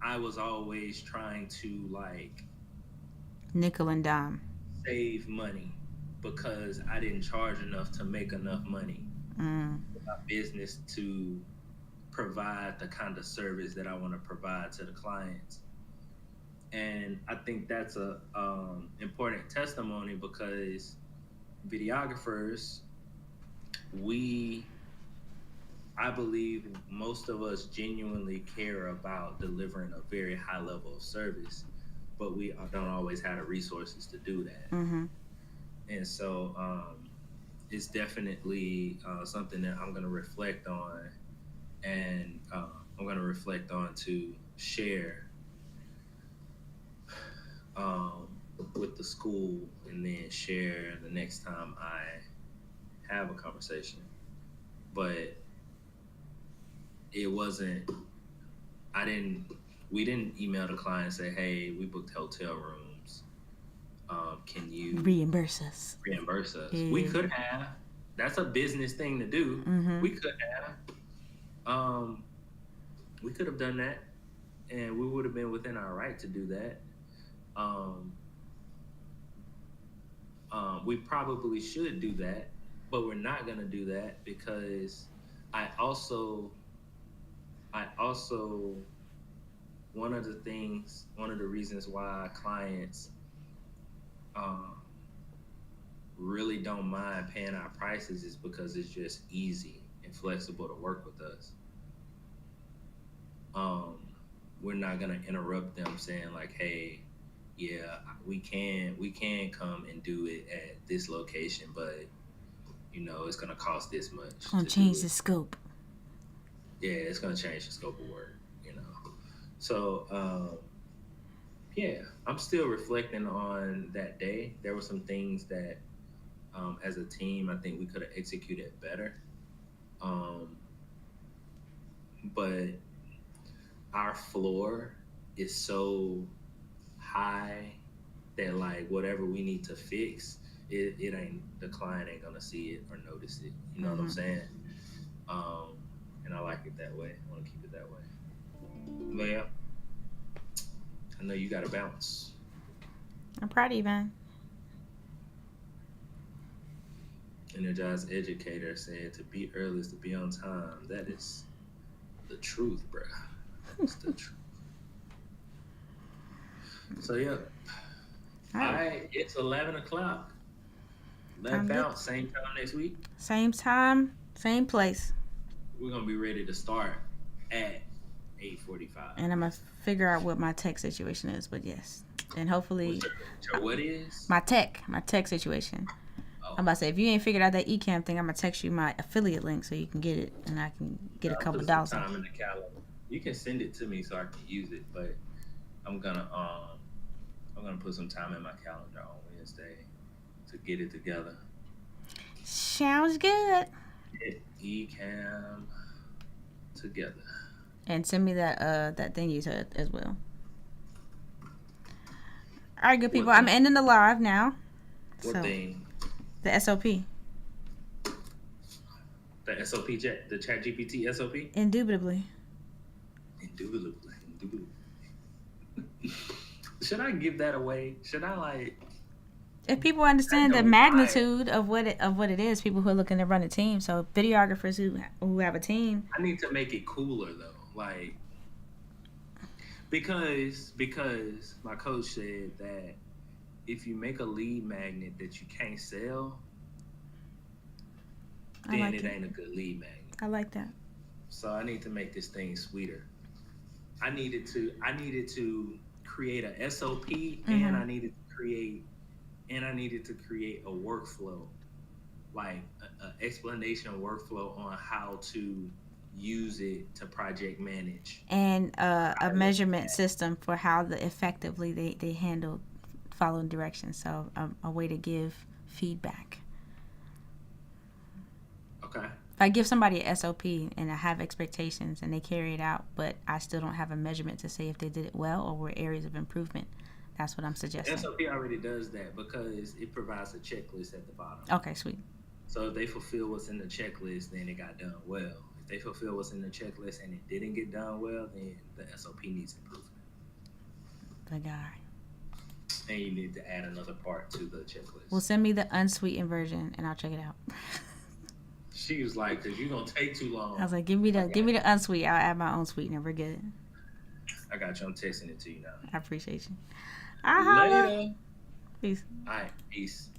C: I was always trying to like
A: Nickel and dime.
C: save money because I didn't charge enough to make enough money for my business to provide the kind of service that I want to provide to the clients. And I think that's a important testimony because videographers, I believe most of us genuinely care about delivering a very high level of service, but we don't always have the resources to do that. And so it's definitely something that I'm going to reflect on, and I'm going to reflect on to share with the school, and then share the next time I have a conversation. But it wasn't, we didn't email the client and say, hey, we booked hotel rooms. Can you
A: reimburse us?
C: Yeah. We could have. That's a business thing to do. We could have. We could have done that, and we would have been within our right to do that. We probably should do that, but we're not going to do that because I also, one of the reasons why clients really don't mind paying our prices is because it's just easy and flexible to work with us. We're not going to interrupt them saying like, hey, yeah, we can come and do it at this location, but it's gonna cost this much.
A: It's gonna change the scope.
C: Yeah, it's gonna change the scope of work. So yeah, I'm still reflecting on that day. There were some things that, as a team, I think we could have executed better. But our floor is so high that like whatever we need to fix, it ain't, the client ain't gonna see it or notice it. You know what I'm saying? And I like it that way. I want to keep it that way. But yeah, I know you got to bounce.
A: I'm proud of you, man.
C: Energized Educator said to be early is to be on time. That is the truth, bruh. It's the truth. So yeah, it's 11 o'clock. Let's bounce. Same time next week.
A: Same time, same place.
C: We're gonna be ready to start at 8:45.
A: And I'm gonna figure out what my tech situation is. But yes, and hopefully,
C: what is
A: my tech situation? Oh. I'm about to say, if you ain't figured out that Ecamm thing, I'm gonna text you my affiliate link so you can get it, and I can get a couple dollars.
C: Time in the calendar. You can send it to me so I can use it, but I'm gonna put some time in my calendar on Wednesday to get it together.
A: Sounds good.
C: Get Ecamm together.
A: And send me that thing you said as well. All right, good people. I'm ending the live now.
C: What thing?
A: The SOP.
C: The SOP, the ChatGPT SOP?
A: Indubitably.
C: Should I give that away? Should I like?
A: If people understand the magnitude of what it is, people who are looking to run a team. So videographers who have a team.
C: I need to make it cooler though, like because my coach said that if you make a lead magnet that you can't sell, then it ain't a good lead magnet.
A: I like that.
C: So I need to make this thing sweeter. I needed to create a SOP, and I needed to create a workflow, like an explanation workflow on how to use it to project manage, and
A: a measurement system for how effectively they handle following directions. So a way to give feedback.
C: Okay.
A: If I give somebody a SOP and I have expectations and they carry it out, but I still don't have a measurement to say if they did it well or were areas of improvement, That's what I'm suggesting.
C: SOP already does that because it provides a checklist at the bottom.
A: Okay, sweet.
C: So if they fulfill what's in the checklist, then it got done well. If they fulfill what's in the checklist and it didn't get done well, then the SOP needs improvement.
A: The guy.
C: And you need to add another part to the checklist.
A: Well, send me the unsweetened version and I'll check it out.
C: She was like, "Cause you're gonna take too long."
A: I was like, give me the unsweet. I'll add my own sweetener. We're good.
C: I got you. I'm texting it to you now.
A: I appreciate you. I'll holla.
C: Later.
A: Peace.
C: All right. Peace.